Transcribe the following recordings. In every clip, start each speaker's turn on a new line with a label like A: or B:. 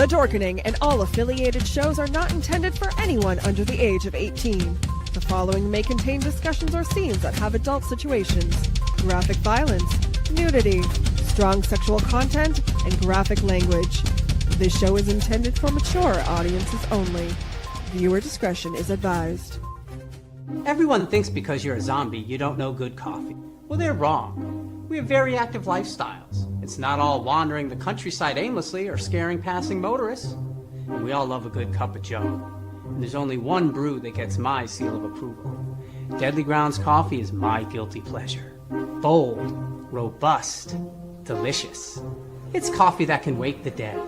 A: The Dorkening and all affiliated shows are not intended for anyone under the age of 18. The following may contain discussions or scenes that have adult situations, graphic violence, nudity, strong sexual content, and graphic language. This show is intended for mature audiences only. Viewer discretion is advised.
B: Everyone thinks because you're a zombie, you don't know good coffee. Well, they're wrong. We have very active lifestyles. It's not all wandering the countryside aimlessly or scaring passing motorists. And we all love a good cup of joe. And there's only one brew that gets my seal of approval. Deadly Grounds coffee is my guilty pleasure. Bold, robust, delicious. It's coffee that can wake the dead.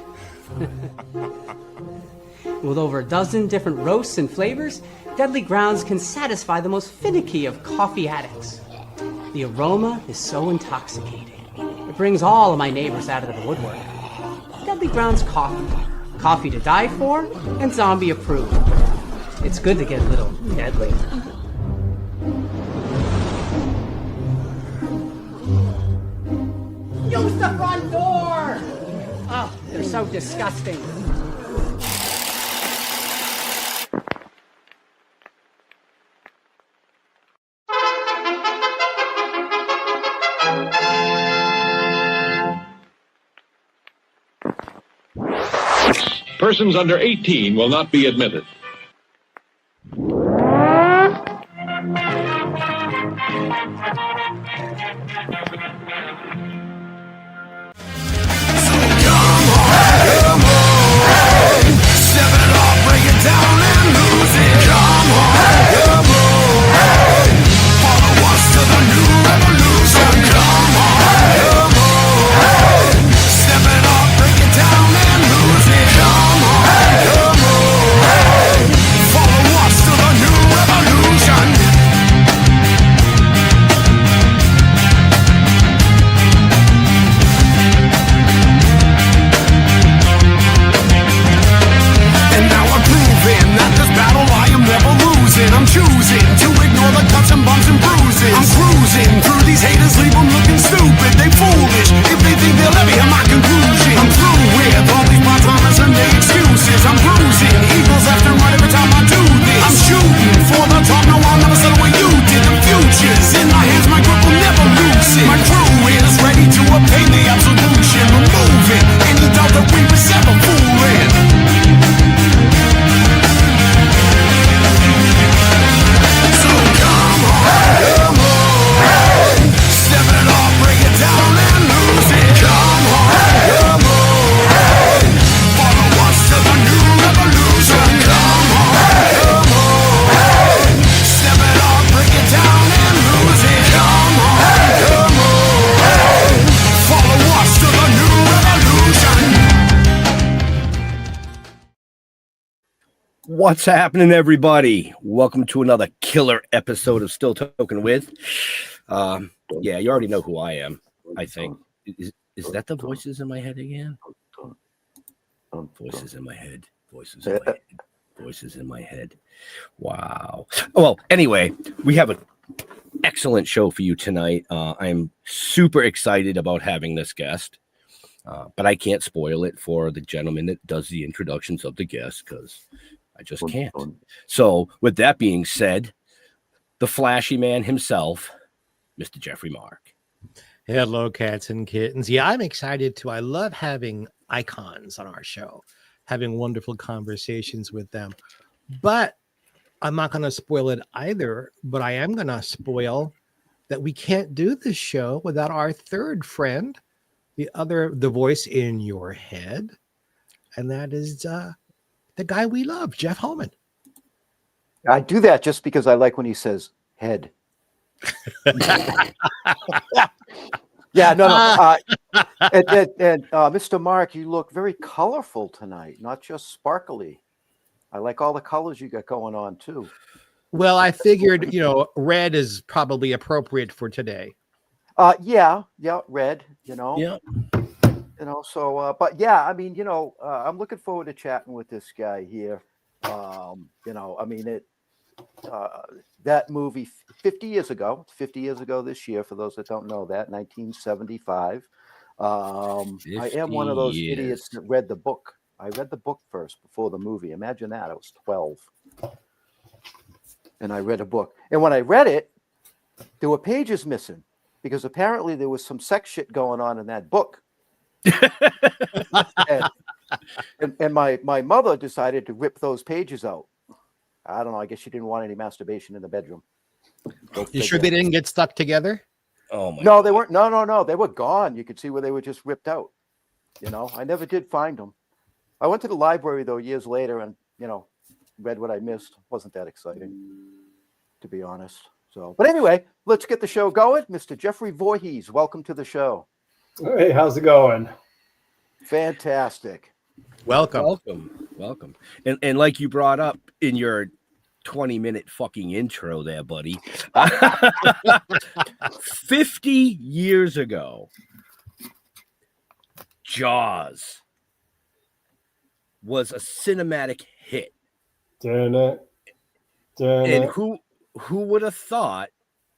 B: With over a dozen different roasts and flavors, Deadly Grounds can satisfy the most finicky of coffee addicts. The aroma is so intoxicating. It brings all of my neighbors out of the woodwork. Deadly Grounds coffee. Coffee to die for and zombie approved. It's good to get a little deadly. Use the front door! Oh, they're so disgusting.
C: Persons under 18 will not be admitted.
D: What's happening, everybody? Welcome to another killer episode of Still Toking With. Yeah, you already know who I am, I think. Is that the voices in my head again? Voices in my head. Voices in my head. Voices in my head. Wow. Well, anyway, we have an excellent show for you tonight. I'm super excited about having this guest, but I can't spoil it for the gentleman that does the introductions of the guests because I just can't. So with that being said, the flashy man himself, Mr. Jeffrey Mark.
E: Hello, cats and kittens. Yeah, I'm excited too. I love having icons on our show, having wonderful conversations with them. But I'm not going to spoil it either, but I am going to spoil that we can't do this show without our third friend, the voice in your head. And that is the guy we love, Jeff Holman.
F: I do that just because I like when he says head. Yeah, no. And Mr. Mark, you look very colorful tonight, not just sparkly. I like all the colors you got going on too.
E: Well, I figured, red is probably appropriate for today.
F: Yeah, red,
D: Yeah.
F: But yeah, I mean, I'm looking forward to chatting with this guy here. That movie 50 years ago this year, for those that don't know that, 1975. I am one of those idiots that read the book I read the book first before the movie. Imagine that. I was 12. And I read a book. And when I read it, there were pages missing because apparently there was some sex shit going on in that book. and my mother decided to rip those pages out. I don't know. I guess she didn't want any masturbation in the bedroom.
E: You sure they didn't get stuck together?
D: Oh my!
F: No, they weren't. No. They were gone. You could see where they were just ripped out. You know, I never did find them. I went to the library though years later and read what I missed. Wasn't that exciting, to be honest. So, but anyway, let's get the show going. Mr. Jeffrey Voorhees, welcome to the show.
G: Hey, how's it going?
F: Fantastic.
D: Welcome. And like you brought up in your 20-minute fucking intro there, buddy. 50 years ago, Jaws was a cinematic hit. And who would have thought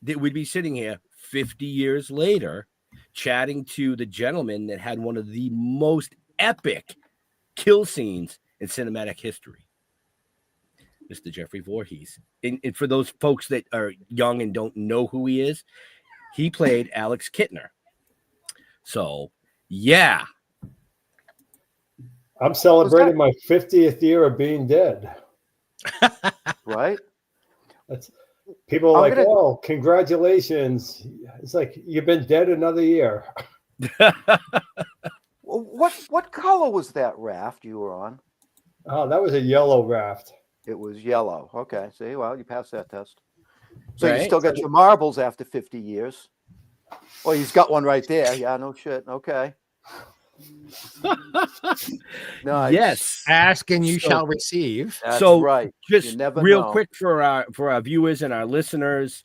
D: that we'd be sitting here 50 years later chatting to the gentleman that had one of the most epic kill scenes in cinematic history, Mr. Jeffrey Voorhees. And for those folks that are young and don't know who he is, he played Alex Kintner. So, yeah.
G: I'm celebrating my 50th year of being dead.
F: Right?
G: People are like, oh, congratulations. It's like, you've been dead another year.
F: What color was that raft you were on?
G: Oh, that was a yellow raft.
F: It was yellow. Okay. See, well, you passed that test. So
D: Right.
F: you still got your marbles after 50 years. Well, he's got one right there. Yeah, no shit. Okay. Nice.
D: Yes.
E: Ask and you shall receive.
F: That's
D: So,
F: right.
D: Just
F: You never
D: real
F: know.
D: quick for our viewers and our listeners,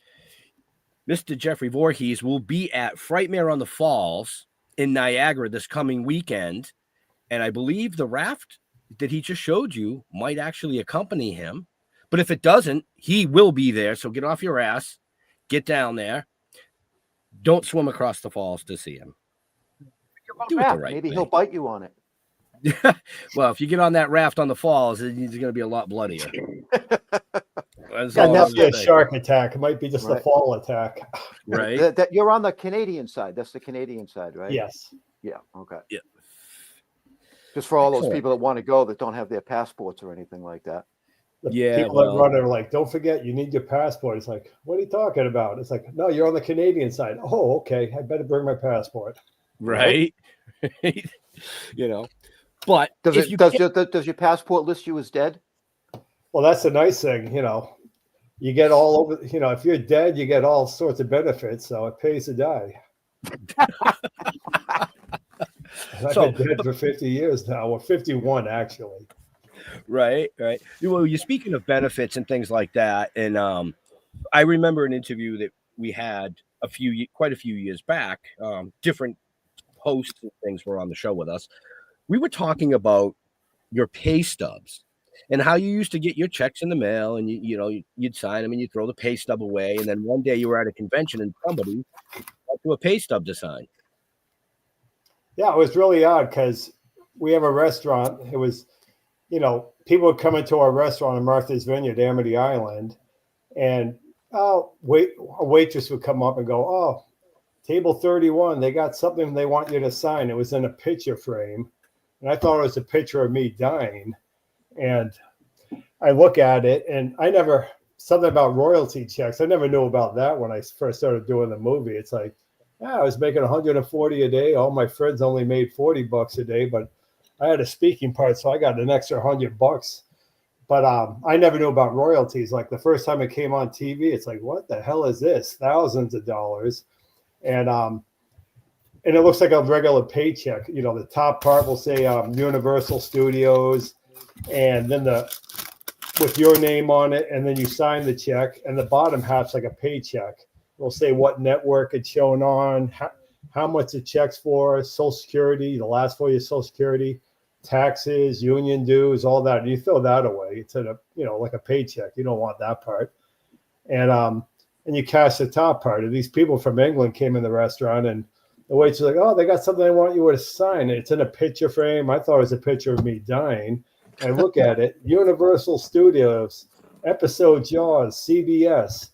D: Mr. Jeffrey Voorhees will be at Frightmare on the Falls in Niagara this coming weekend, and I believe the raft that he just showed you might actually accompany him. But if it doesn't, he will be there. So get off your ass, get down there. Don't swim across the falls to see him. Do it the right
F: Maybe
D: way.
F: he'll bite you on it.
D: Well, if you get on that raft on the falls, it's going to be a lot bloodier. That's
G: Yeah,
D: all
G: not
D: I'm
G: be a
D: saying.
G: shark attack. It might be just a
F: Right.
G: fall attack.
D: Right?
F: That you're on the Canadian side. That's the Canadian side, right?
G: Yes.
F: Yeah. Okay.
D: Yeah.
F: Just for all those
D: Excellent.
F: people that want to go that don't have their passports or anything like that.
G: The
D: Yeah,
G: people
D: well-
G: that run are like, don't forget, you need your passport. It's like, what are you talking about? It's like, no, you're on the Canadian side. Oh, okay. I better bring my passport.
D: Right? But
F: Does
D: if
F: it
D: you
F: does your passport list you as dead?
G: Well, that's the nice thing, you get all over, if you're dead, you get all sorts of benefits. So it pays to die. I've
D: So-
G: been dead for 50 years now, or 51 actually.
D: Right. Well, you're speaking of benefits and things like that, and I remember an interview that we had quite a few years back. Different hosts and things were on the show with us. We were talking about your pay stubs and how you used to get your checks in the mail, and you'd sign them and you'd throw the pay stub away, and then one day you were at a convention and somebody got you a pay stub to sign.
G: Yeah, it was really odd because we have a restaurant. It was, people would come into our restaurant in Martha's Vineyard, Amity Island, and a waitress would come up and go, oh, table 31, they got something they want you to sign. It was in a picture frame. And I thought it was a picture of me dying. And I look at it, and something about royalty checks. I never knew about that when I first started doing the movie. It's like, I was making 140 a day. All my friends only made $40 a day, but I had a speaking part, so I got an extra $100. But I never knew about royalties. Like the first time it came on TV, it's like, what the hell is this? Thousands of dollars. And it looks like a regular paycheck. The top part will say Universal Studios, and then with your name on it, and then you sign the check, and the bottom half's like a paycheck. It'll say what network it's shown on, how much the check's for, Social Security, the last 4 years Social Security, taxes, union dues, all that. And you throw that away. It's like a paycheck. You don't want that part. And you cash the top part. And these people from England came in the restaurant, and The waiter's like, oh, they got something I want you to sign. It's in a picture frame. I thought it was a picture of me dying. I look at it, Universal Studios, episode Jaws, CBS,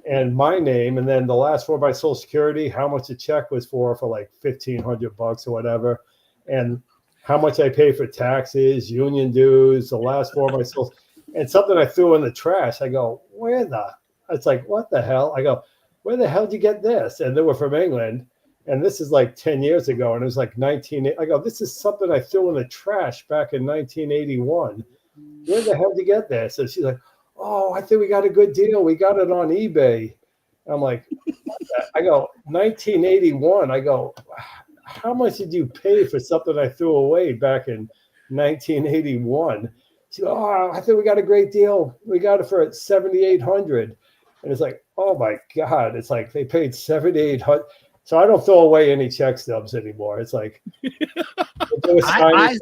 G: and my name, and then the last four of my social security, how much the check was for like $1,500 or whatever, and how much I paid for taxes, union dues, the last four of my social, and something I threw in the trash. I go, it's like, what the hell? I go, where the hell did you get this? And they were from England. And this is like 10 years ago. And it was like I go, this is something I threw in the trash back in 1981. Where the hell did you get this? And she's like, oh, I think we got a good deal. We got it on eBay. I'm like, I go, 1981. I go, how much did you pay for something I threw away back in 1981? She goes, oh, I think we got a great deal. We got it for $7,800. And it's like, oh my God. It's like they paid $7,800. So I don't throw away any check stubs anymore. It's like
E: I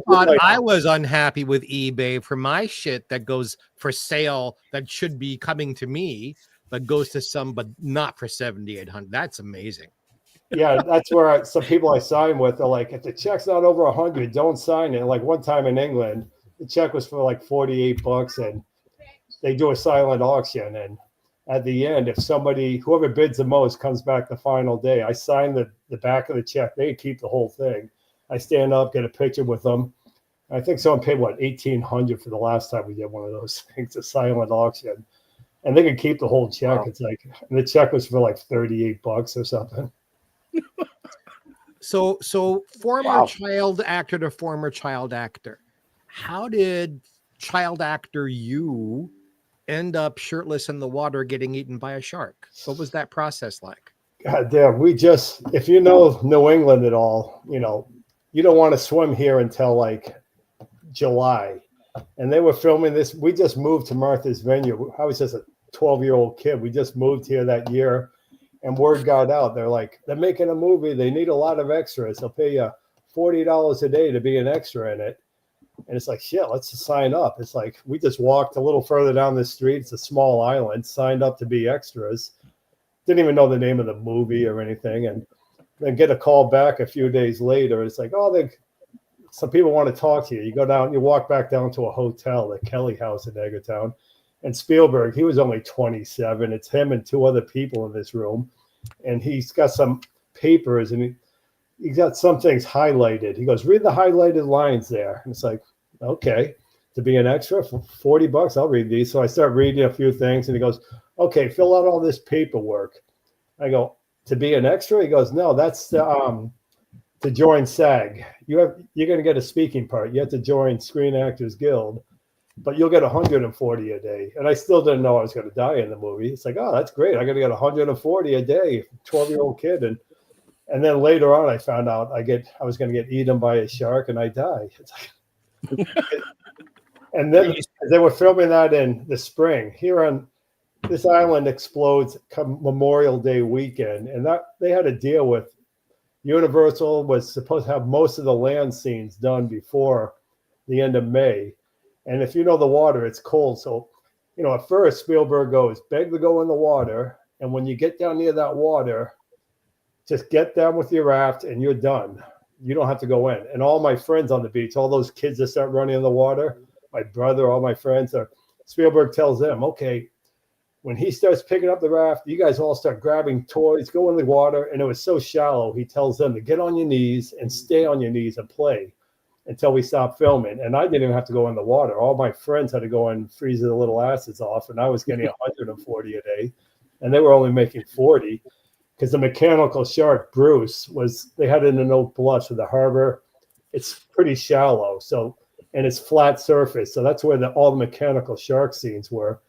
E: thought I was unhappy with eBay for my shit that goes for sale that should be coming to me, but goes to some, but not for $7,800. That's amazing.
G: Yeah, that's where some people I sign with are like, if the check's not over 100, don't sign it. Like one time in England, the check was for like $48, and they do a silent auction, and at the end, if whoever bids the most comes back the final day, I sign the back of the check. They keep the whole thing. I stand up, get a picture with them. I think someone paid $1,800 for the last time we did one of those things, a silent auction, and they could keep the whole check. Wow. It's like, and the check was for like $38 or something.
E: So former child actor to former child actor. How did child actor you end up shirtless in the water getting eaten by a shark? What was that process like?
G: God damn, if you know New England at all, you don't want to swim here until like July. And they were filming this. We just moved to Martha's Vineyard. I was just a 12-year-old kid. We just moved here that year, and word got out. They're like, they're making a movie. They need a lot of extras. They'll pay you $40 a day to be an extra in it. And it's like, shit, let's sign up. It's like, we just walked a little further down the street. It's a small island, signed up to be extras. Didn't even know the name of the movie or anything. And then get a call back a few days later. It's like, oh, some people want to talk to you. You go down, you walk back down to a hotel, the Kelly House in Eggertown. And Spielberg, he was only 27. It's him and two other people in this room. And he's got some papers, and he got some things highlighted. He goes, read the highlighted lines there. And it's like, okay, to be an extra for $40, I'll read these. So I start reading a few things, and he goes, okay, fill out all this paperwork. I go, to be an extra? He goes, no, that's to join SAG. You're going to get a speaking part. You have to join Screen Actors Guild, but you'll get $140 a day. And I still didn't know I was going to die in the movie. It's like, oh, that's great. I got to get $140 a day, 12-year-old kid. And then later on, I found out I was going to get eaten by a shark, and I die. It's like, and then they were filming that in the spring. Here on this island explodes come Memorial Day weekend, and that they had to deal with. Universal was supposed to have most of the land scenes done before the end of May. And if you know the water, it's cold. So, at first Spielberg goes, beg to go in the water. And when you get down near that water, just get down with your raft and you're done. You don't have to go in. And all my friends on the beach, all those kids that start running in the water, my brother, all my friends, Spielberg tells them, okay, when he starts picking up the raft, you guys all start grabbing toys, go in the water. And it was so shallow, he tells them to get on your knees and stay on your knees and play until we stop filming. And I didn't even have to go in the water. All my friends had to go and freeze their little asses off. And I was getting $140 a day. And they were only making $40 because the mechanical shark, Bruce, they had it in an old blush with the harbor. It's pretty shallow. So, and it's flat surface. So that's where all the mechanical shark scenes were.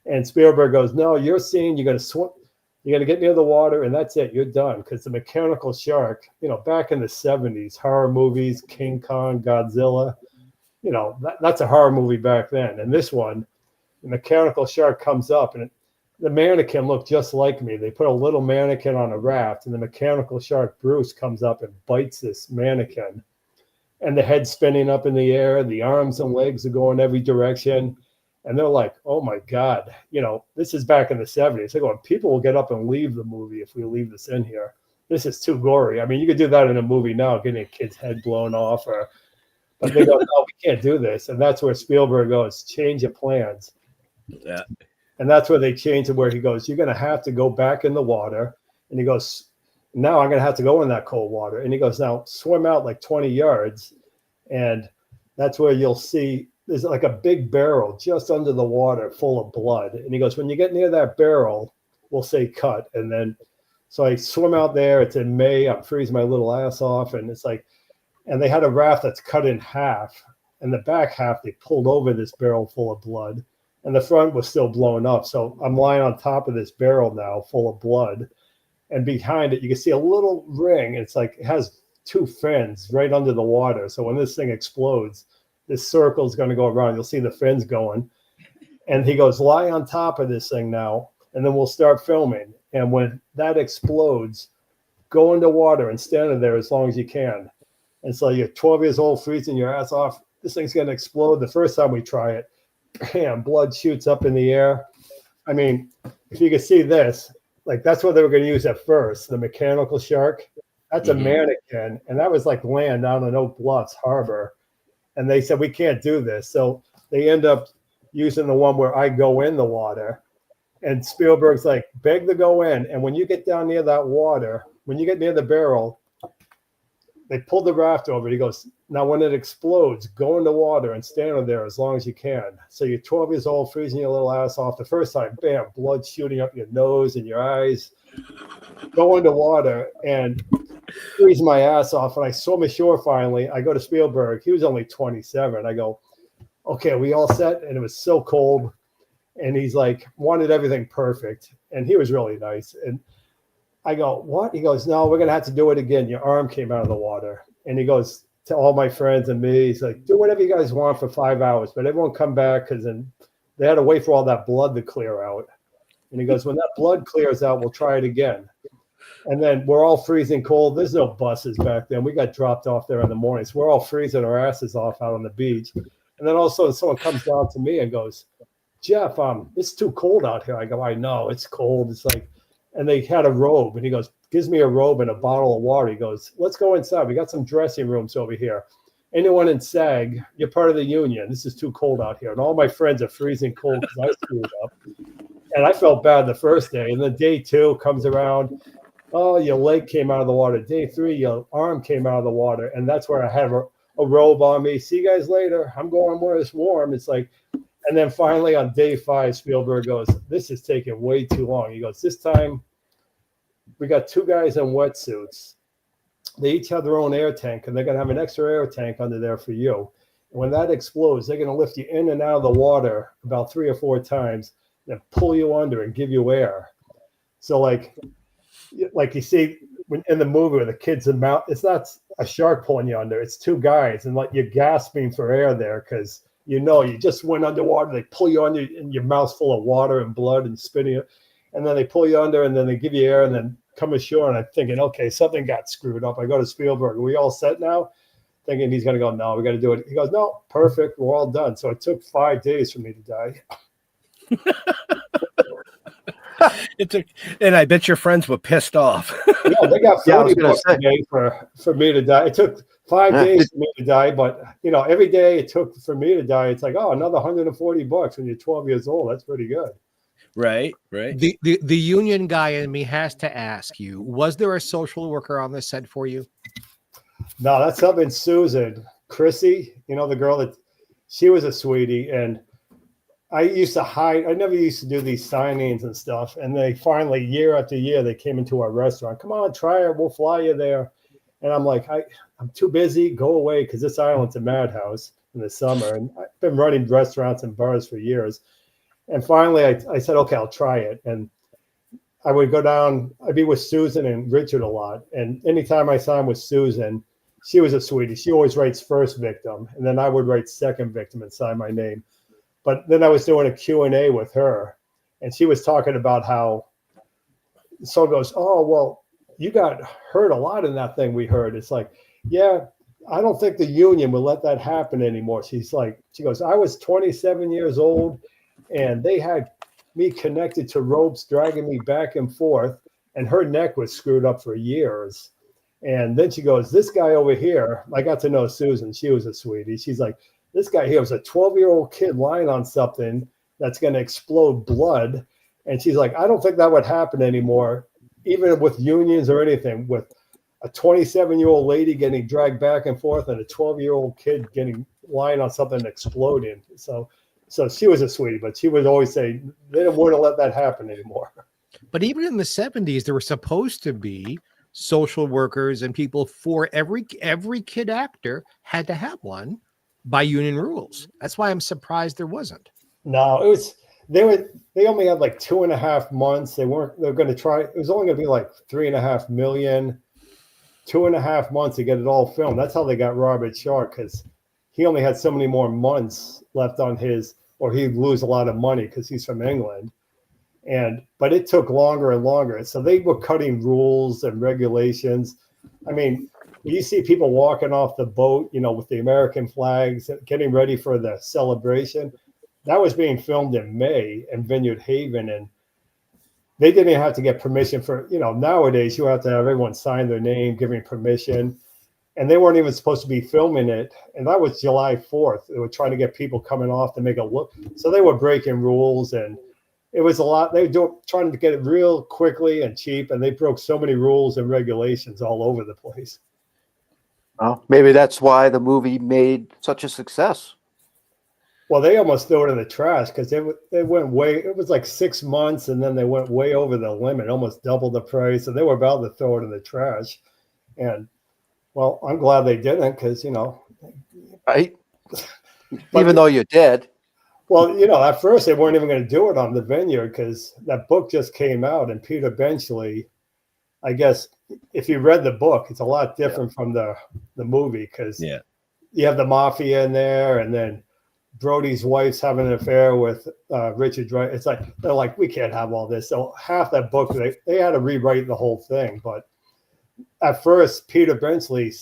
G: And Spielberg goes, no, your scene, you're going to swim. You're going to get near the water, and that's it. You're done. Because the mechanical shark, back in the 70s, horror movies, King Kong, Godzilla, that's a horror movie back then. And this one, the mechanical shark comes up, and the mannequin looked just like me. They put a little mannequin on a raft, and the mechanical shark, Bruce, comes up and bites this mannequin. And the head's spinning up in the air. The arms and legs are going every direction. And they're like, oh, my God, this is back in the 70s. They're going, people will get up and leave the movie if we leave this in here. this is too gory. I mean, you could do that in a movie now, getting a kid's head blown off, but they go, no, we can't do this. And that's where Spielberg goes, change your plans.
D: Yeah.
G: And that's where they change it, where he goes, you're going to have to go back in the water. And he goes, now I'm going to have to go in that cold water. And he goes, now swim out like 20 yards. And that's where you'll see there's like a big barrel just under the water full of blood. And he goes, when you get near that barrel, we'll say cut. And then, so I swim out there. It's in May. I'm freezing my little ass off. And it's like, and they had a raft that's cut in half. And the back half, they pulled over this barrel full of blood. And the front was still blown up. So I'm lying on top of this barrel now full of blood. And behind it, you can see a little ring. It's like it has two fins right under the water. So when this thing explodes, this circle is going to go around. You'll see the fins going. And he goes, lie on top of this thing now, and then we'll start filming. And when that explodes, go into water and stand in there as long as you can. And so you're 12 years old, freezing your ass off. This thing's going to explode. The first time we try it, bam, blood shoots up in the air. I mean, if you can see this, like that's what they were going to use at first, the mechanical shark. That's a mannequin. And that was like land down in Oak Bluffs Harbor. And they said, we can't do this. So they end up using the one where I go in the water. And Spielberg's like, beg to go in. And when you get down near that water, when you get near the barrel, they pulled the raft over. He goes, now when it explodes, go in the water and stand in there as long as you can. So you're 12 years old, freezing your little ass off. The first time, bam, blood shooting up your nose and your eyes. Go into water and freeze my ass off. And I swim ashore finally. I go to Spielberg. He was only 27. I go, okay, we all set? And it was so cold. And he's like, wanted everything perfect. And he was really nice. And I go, what? He goes, no, we're going to have to do it again. Your arm came out of the water. And he goes to all my friends and me, he's like, do whatever you guys want for 5 hours, but everyone come back, because then they had to wait for all that blood to clear out. And he goes, when that blood clears out, we'll try it again. And then we're all freezing cold. There's no buses back then. We got dropped off there in the morning. So we're all freezing our asses off out on the beach. And then all of a sudden someone comes down to me and goes, Jeff, it's too cold out here. I go, I know, it's cold. It's like, and they had a robe, and he goes, gives me a robe and a bottle of water. He goes, let's go inside. We got some dressing rooms over here. Anyone in SAG, you're part of the union. This is too cold out here. And all my friends are freezing cold because I screwed up. And I felt bad the first day. And then day 2 comes around. Oh, your leg came out of the water. Day 3, your arm came out of the water. And that's where I had a robe on me. See you guys later. I'm going where it's warm. It's like, and then finally on day 5, Spielberg goes, this is taking way too long. He goes, this time we got 2 guys in wetsuits. They each have their own air tank, and they're going to have an extra air tank under there for you. And when that explodes, they're going to lift you in and out of the water about 3 or 4 times, then pull you under and give you air. So like you see when in the movie where the kid's in mouth, it's not a shark pulling you under. It's 2 guys, and like you're gasping for air there because you just went underwater. They pull you under, and your mouth's full of water and blood and spitting. And then they pull you under, and then they give you air, and then come ashore. And I'm thinking, okay, something got screwed up. I go to Spielberg. Are we all set now? Thinking he's going to go, no, we got to do it. He goes, no, perfect. We're all done. So it took 5 days for me to die.
D: It took, and I bet your friends were pissed off.
G: Yeah, they got 40 bucks a day for me to die. It took 5 days for me to die, but every day it took for me to die, it's like, oh, another $140 when you're 12 years old. That's pretty good.
D: Right.
E: The union guy in me has to ask you, was there a social worker on the set for you?
G: No, that's up in Susan. Chrissy, the girl that she was a sweetie, and I used to hide. I never used to do these signings and stuff. And they finally, year after year, they came into our restaurant. Come on, try it. We'll fly you there. And I'm like, I'm too busy. Go away, because this island's a madhouse in the summer. And I've been running restaurants and bars for years. And finally, I said, okay, I'll try it. And I would go down. I'd be with Susan and Richard a lot. And anytime I signed with Susan, she was a sweetie. She always writes first victim. And then I would write second victim and sign my name. But then I was doing a Q&A with her, and she was talking about how someone goes, oh, well, you got hurt a lot in that thing we heard. It's like, yeah, I don't think the union will let that happen anymore. She goes, I was 27 years old, and they had me connected to ropes, dragging me back and forth. and her neck was screwed up for years. And then she goes, this guy over here, I got to know Susan. She was a sweetie. She's like, this guy here was a 12-year-old kid lying on something that's going to explode blood. And she's like, I don't think that would happen anymore, even with unions or anything, with a 27-year-old lady getting dragged back and forth and a 12-year-old kid lying on something exploding. So she was a sweetie, but she would always say they didn't want to let that happen anymore.
E: But even in the 70s, there were supposed to be social workers and people for every kid actor had to have one by union rules. That's why I'm surprised there wasn't.
G: No, they only had like 2.5 months. They're going to try. It was only going to be like 3.5 million, 2.5 months to get it all filmed. That's how they got Robert Shaw, because he only had so many more months left on his, or he'd lose a lot of money because he's from England. But it took longer and longer. So they were cutting rules and regulations. I mean, you see people walking off the boat, with the American flags, getting ready for the celebration. That was being filmed in May in Vineyard Haven. And they didn't even have to get permission for, nowadays you have to have everyone sign their name, giving permission. And they weren't even supposed to be filming it. And that was July 4th. They were trying to get people coming off to make a look. So they were breaking rules, and it was a lot. They were trying to get it real quickly and cheap, and they broke so many rules and regulations all over the place.
F: Well, maybe that's why the movie made such a success.
G: Well, they almost threw it in the trash because they went way. It was like 6 months, and then they went way over the limit, almost double the price, and they were about to throw it in the trash. And well, I'm glad they didn't, because
F: right. Even though you did.
G: Well, at first they weren't even going to do it on the Vineyard because that book just came out, and Peter Benchley, I guess, if you read the book, it's a lot different from the movie, because you have the mafia in there, and then Brody's wife's having an affair with Richard Wright. It's like, they're like, we can't have all this. So half that book, they had to rewrite the whole thing. But at first, Peter Benchley,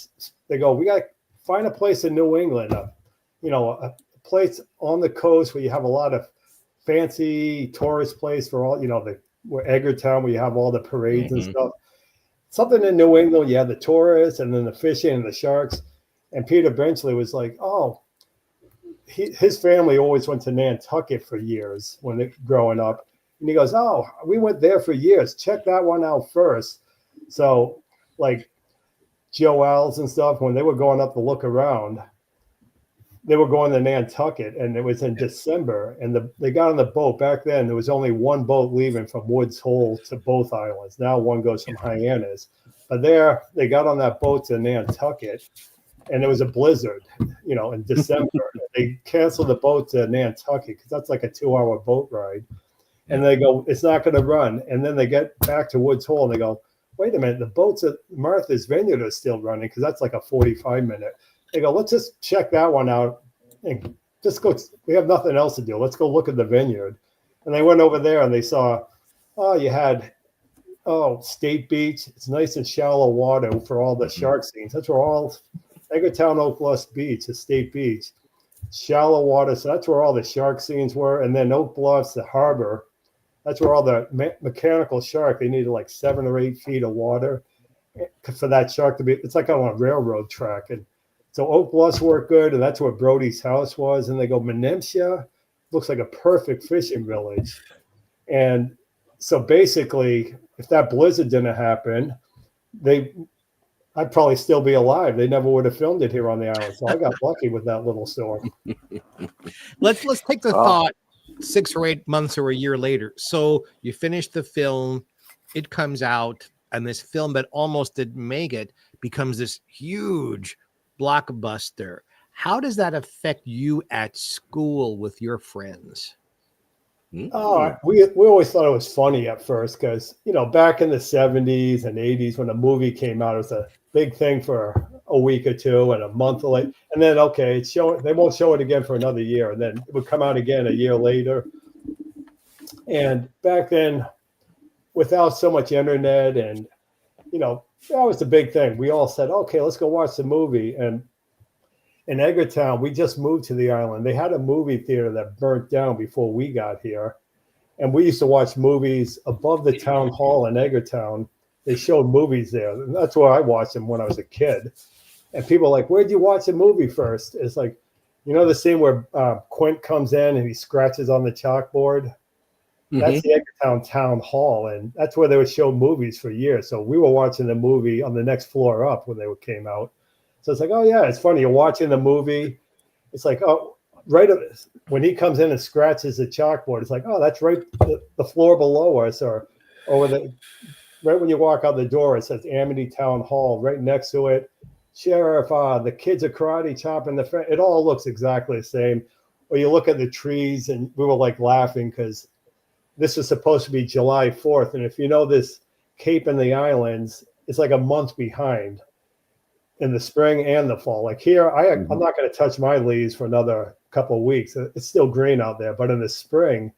G: they go, we got to find a place in New England, a place on the coast where you have a lot of fancy tourist place for all, where Edgartown, where you have all the parades and stuff. Something in New England, you have the tourists and then the fishing and the sharks. And Peter Benchley was like, oh, his family always went to Nantucket for years when they growing up. And he goes, oh, we went there for years. Check that one out first. So like Joel's and stuff, when they were going up to look around, they were going to Nantucket, and it was in December, and they got on the boat. Back then, there was only one boat leaving from Woods Hole to both islands. Now one goes from Hyannis. But there, they got on that boat to Nantucket, and it was a blizzard, in December. They canceled the boat to Nantucket because that's like a 2-hour boat ride. And they go, it's not going to run. And then they get back to Woods Hole, and they go, wait a minute, the boats at Martha's Vineyard are still running because that's like a 45-minute. They go, let's just check that one out and just go. We have nothing else to do. Let's go look at the Vineyard. And they went over there and they saw, you had, State Beach. It's nice and shallow water for all the shark scenes. That's where all Edgartown, Oak Bluffs Beach, the State Beach, shallow water. So that's where all the shark scenes were. And then Oak Bluffs, the harbor, that's where all the mechanical shark, they needed like 7 or 8 feet of water for that shark to be, it's like on a railroad track. And so Oak Bluffs worked good, and that's where Brody's house was. And they go, Menemsha looks like a perfect fishing village. And so basically, if that blizzard didn't happen, I'd probably still be alive. They never would have filmed it here on the island. So I got lucky with that little storm.
E: Let's take the thought 6 or 8 months or a year later. So you finish the film, it comes out, and this film that almost didn't make it becomes this huge blockbuster. How does that affect you at school with your friends?
G: Oh, we always thought it was funny at first because, back in the 70s and 80s when a movie came out, it was a big thing for a week or two and a month late. And then, okay, they won't show it again for another year. And then it would come out again a year later. And back then, without so much internet and, that was the big thing. We all said, okay, let's go watch the movie. And in Edgartown, we just moved to the island. They had a movie theater that burnt down before we got here. And we used to watch movies above the town hall in Eggertown. They showed movies there. And that's where I watched them when I was a kid. And people are like, where'd you watch the movie first? It's like, you know, the scene where Quint comes in and he scratches on the chalkboard? That's the Eggertown Town Hall. And that's where they would show movies for years. So we were watching the movie on the next floor up when they came out. So it's like, oh, yeah, it's funny. You're watching the movie. It's like, oh, right when he comes in and scratches the chalkboard, it's like, oh, that's right, the floor below us, or right when you walk out the door, it says Amity Town Hall. Right next to it, Sheriff, the kids are karate chopping the fence. It all looks exactly the same. Or you look at the trees, and we were like laughing because this was supposed to be July 4th, and if you know this Cape and the Islands, it's like a month behind in the spring and the fall. Like here, I'm not going to touch my leaves for another couple of weeks. It's still green out there, but in the spring,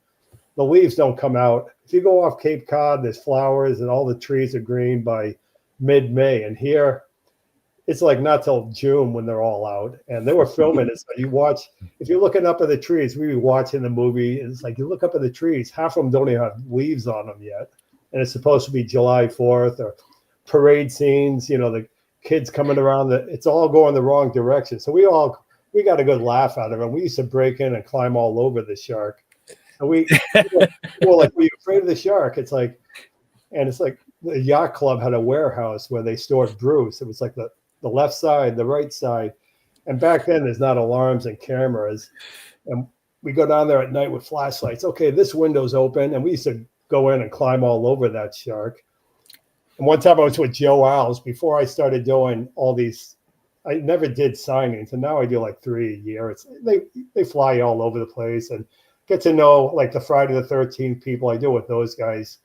G: the leaves don't come out. If you go off Cape Cod, there's flowers and all the trees are green by mid-May. And here, it's like not till June when they're all out. And they were filming it. So you watch, if you're looking up at the trees, we were watching the movie. And it's like you look up at the trees, half of them don't even have leaves on them yet. And it's supposed to be July 4th or parade scenes, you know, the kids coming around. It's all going the wrong direction. So we got a good laugh out of it. We used to break in and climb all over the shark. And we were like, were you afraid of the shark? It's like the yacht club had a warehouse where they stored Bruce. It was like the left side, the right side. And back then there's not alarms and cameras. And we go down there at night with flashlights. Okay, this window's open. And we used to go in and climb all over that shark. And one time I was with Joe Alves before I started doing all these. I never did signings, and now I do like 3 a year. They fly all over the place and get to know like the Friday the 13th people. I do with those guys.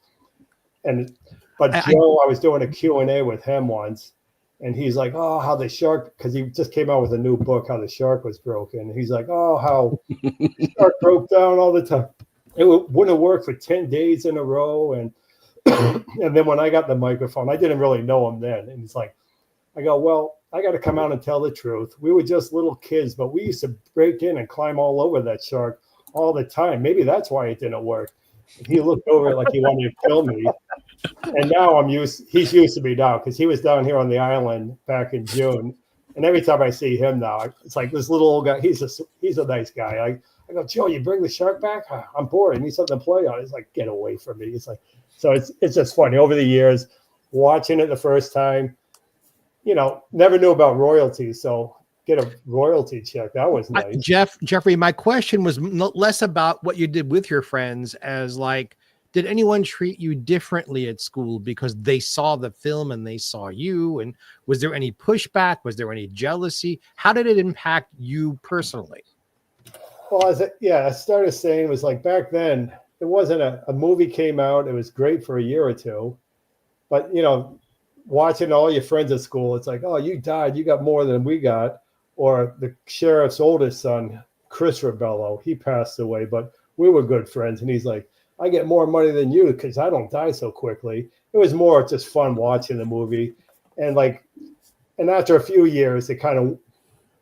G: But Joe, I was doing a Q&A with him once, and he's like, oh, how the shark, because he just came out with a new book, how the shark was broken. He's like, oh, how the shark broke down all the time. It wouldn't work for 10 days in a row. And and then when I got the microphone, I didn't really know him then. And he's like, I go, well, I got to come out and tell the truth. We were just little kids, but we used to break in and climb all over that shark all the time. Maybe that's why it didn't work. And he looked over it like he wanted to kill me. And now he's used to me now because he was down here on the island back in June. And every time I see him now, it's like this little old guy. He's a nice guy. I go, Joe, you bring the shark back? I'm bored. I need something to play on. He's like, get away from me. It's like, so it's just funny. Over the years, watching it the first time, you know, never knew about royalties. So get a royalty check. That was nice.
E: Jeffrey, my question was less about what you did with your friends as like, did anyone treat you differently at school because they saw the film and they saw you? And was there any pushback? Was there any jealousy? How did it impact you personally?
G: Well, I started saying, it was like back then, it wasn't a movie came out. It was great for a year or two. But, you know, watching all your friends at school, it's like, oh, you died. You got more than we got. Or the sheriff's oldest son, Chris Rebello, he passed away, but we were good friends. And he's like, I get more money than you because I don't die so quickly. It was more just fun watching the movie. And after a few years, it kind of,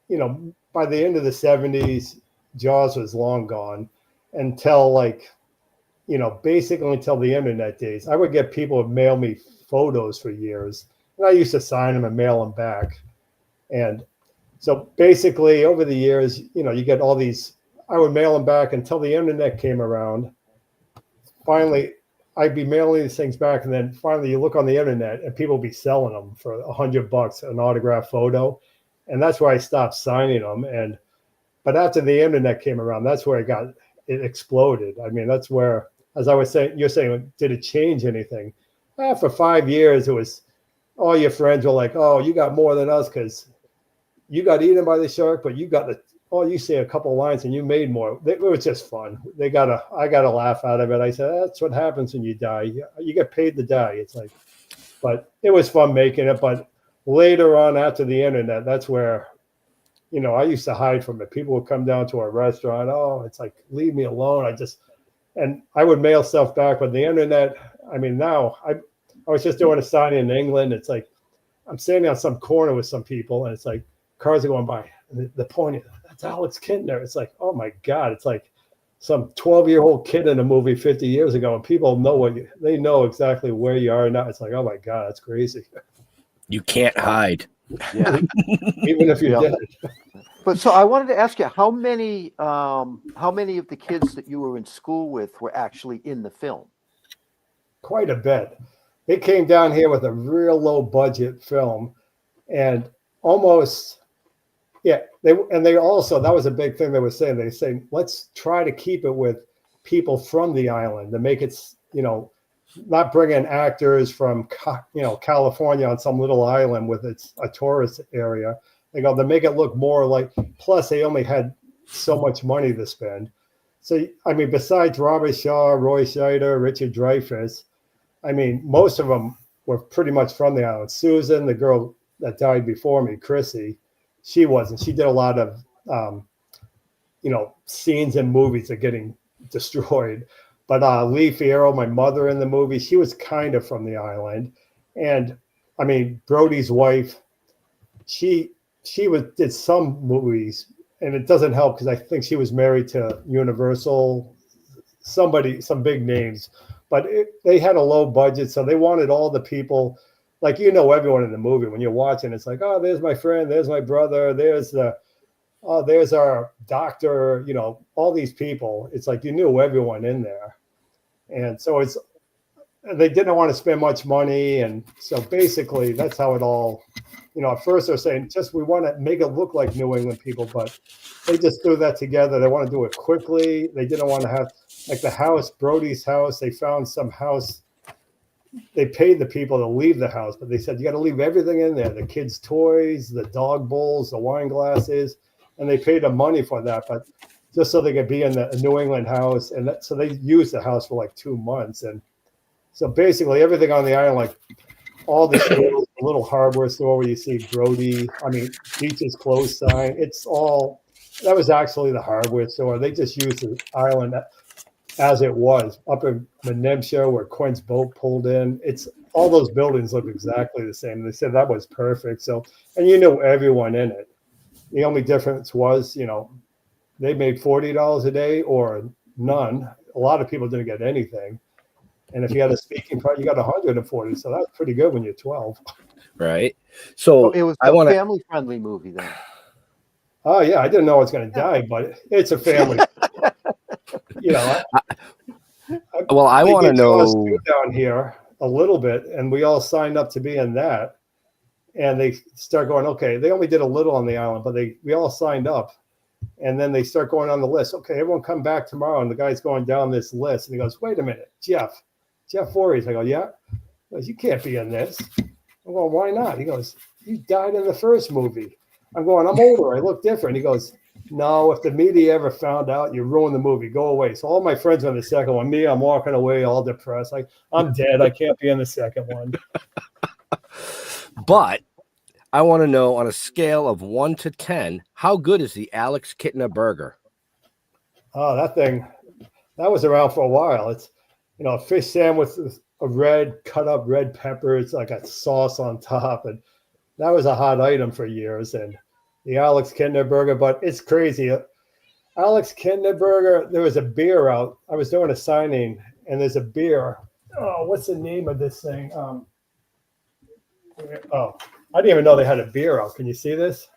G: you know, by the end of the 70s, Jaws was long gone until basically until the internet days. I would get people to mail me photos for years. And I used to sign them and mail them back. And so basically over the years, you know, you get all these, I would mail them back until the internet came around. Finally, I'd be mailing these things back. And then finally you look on the internet and people be selling them for $100, an autographed photo. And that's where I stopped signing them. But after the internet came around, that's where it exploded. I mean, that's where, as I was saying, you're saying, did it change anything? For 5 years, it was all your friends were like, oh, you got more than us because you got eaten by the shark, but you got you say a couple lines and you made more. It was just fun. I got a laugh out of it. I said, that's what happens when you die. You get paid to die. It's like, but it was fun making it. But later on after the internet, that's where, you know, I used to hide from it. People would come down to our restaurant. Oh, it's like, leave me alone. And I would mail stuff back. But the internet, I mean, now I was just doing a signing in England. It's like, I'm standing on some corner with some people and it's like cars are going by. And the point is, that's Alex Kintner. It's like, oh my God. It's like some 12-year-old kid in a movie 50 years ago, and people know they know exactly where you are now. It's like, oh my God, that's crazy.
D: You can't hide.
F: Yeah.
G: Even if you're
F: Yeah.
G: dead.
F: But so I wanted to ask you, how many of the kids that you were in school with were actually in the film?
G: Quite a bit. They came down here with a real low budget film, and almost, yeah. They also, that was a big thing they were saying. They say, let's try to keep it with people from the island to make it, not bring in actors from California on some little island with a tourist area. They go to make it look more like. Plus, they only had so much money to spend. So I mean, besides Robert Shaw, Roy Scheider, Richard Dreyfuss, I mean, most of them were pretty much from the island. Susan, the girl that died before me, Chrissy, she wasn't. She did a lot of, scenes in movies that getting destroyed. But Lee Fierro, my mother in the movie, she was kind of from the island. And I mean, Brody's wife, she did some movies, and it doesn't help because I think she was married to Universal, some big names. But they had a low budget, so they wanted all the people, like everyone in the movie. When you're watching, it's like, oh, there's my friend, there's my brother, there's our doctor, all these people. It's like you knew everyone in there. And so they didn't want to spend much money. And so basically that's how it all, at first they're saying, we want to make it look like New England people, but they just threw that together. They want to do it quickly. They didn't want to have, like the house, Brody's house, they found some house. They paid the people to leave the house, but they said, you got to leave everything in there. The kids' toys, the dog bowls, the wine glasses. And they paid them money for that, but just so they could be in the New England house. And so they used the house for like 2 months. And so basically everything on the island, like all the stores, the little hardware store where you see Brody, Beach's clothes sign, that was actually the hardware store. They just used the island as it was. Up in Menempsha where Quinn's boat pulled in, all those buildings look exactly the same. They said that was perfect. So, and everyone in it. The only difference was, they made $40 a day or none. A lot of people didn't get anything. And if you had a speaking part, you got 140. So that's pretty good when you're 12.
D: Right. So
F: it was a family-friendly movie then.
G: Oh, yeah. I didn't know I was going to die, but it's a family.
D: I want to know
G: down here a little bit, and we all signed up to be in that. And they start going, okay, they only did a little on the island, but we all signed up. And then they start going on the list. Okay, everyone come back tomorrow. And the guy's going down this list. And he goes, wait a minute, Jeff Voorhees. I go, yeah. He goes, you can't be in this. I'm going, why not? He goes, you died in the first movie. I'm going, I'm older. I look different. He goes, no, if the media ever found out, you ruined the movie. Go away. So all my friends are in the second one. Me, I'm walking away all depressed. Like, I'm dead. I can't be in the second one.
D: But I want to know, on a scale of 1 to 10, how good is the Alex Kintner burger?
G: Oh, that was around for a while. It's, a fish sandwich with a cut up red pepper. It's like a sauce on top. And that was a hot item for years. And the Alex Kintner burger, but it's crazy. Alex Kintner burger, there was a beer out. I was doing a signing, and there's a beer. Oh, what's the name of this thing? I didn't even know they had a beer out. Can you see this?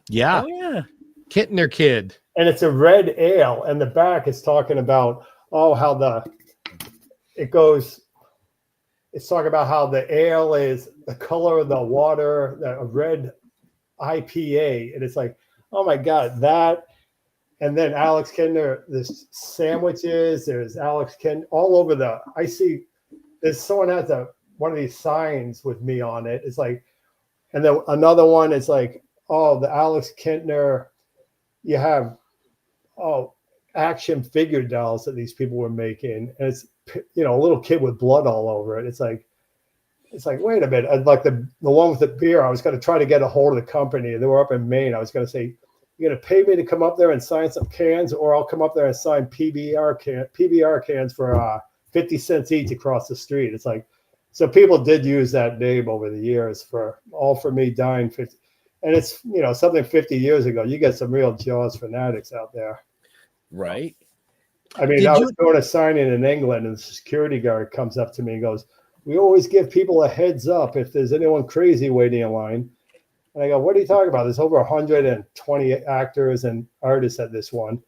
E: Yeah.
D: Oh, yeah.
E: Kintner Kid.
G: And it's a red ale. And the back is talking about, how it's talking about how the ale is the color of the water, a red IPA. And it's like, oh my God, that. And then Alex Kintner, there's sandwiches, there's Alex Kintner all over I see there's someone has one of these signs with me on it. It's like, and then another one is like, the Alex Kintner, you have, action figure dolls that these people were making. And it's, a little kid with blood all over it. It's like, wait a minute. I'd like the one with the beer, I was going to try to get a hold of the company. They were up in Maine. I was going to say, you're going to pay me to come up there and sign some cans, or I'll come up there and sign PBR cans for 50 cents each across the street. It's like, so people did use that name over the years for me dying 50. And it's, something 50 years ago, you get some real Jaws fanatics out there.
D: Right.
G: I mean,
E: Did
G: I
E: you-
G: was doing a signing in England, and the security guard comes up to me and goes, "We always give people a heads up if there's anyone crazy waiting in line." And I go, "What are you talking about? There's over 120 actors and artists at this one."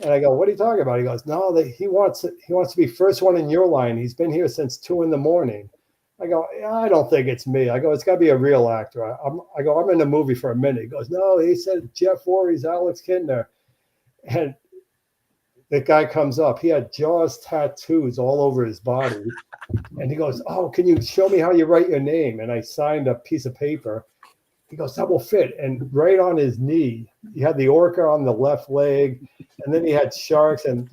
G: And I go, "What are you talking about?" He goes, "No, he wants to be first one in your line. He's been here since 2 a.m. I go, "I don't think it's me." I go, "It's got to be a real actor." I go, "I'm in the movie for a minute." He goes, "No," he said, "Jeff Voorhees, Alex Kintner." And the guy comes up. He had Jaws tattoos all over his body. And he goes, "Oh, can you show me how you write your name?" And I signed a piece of paper. He goes, "That will fit." And right on his knee, he had the orca on the left leg. And then he had sharks and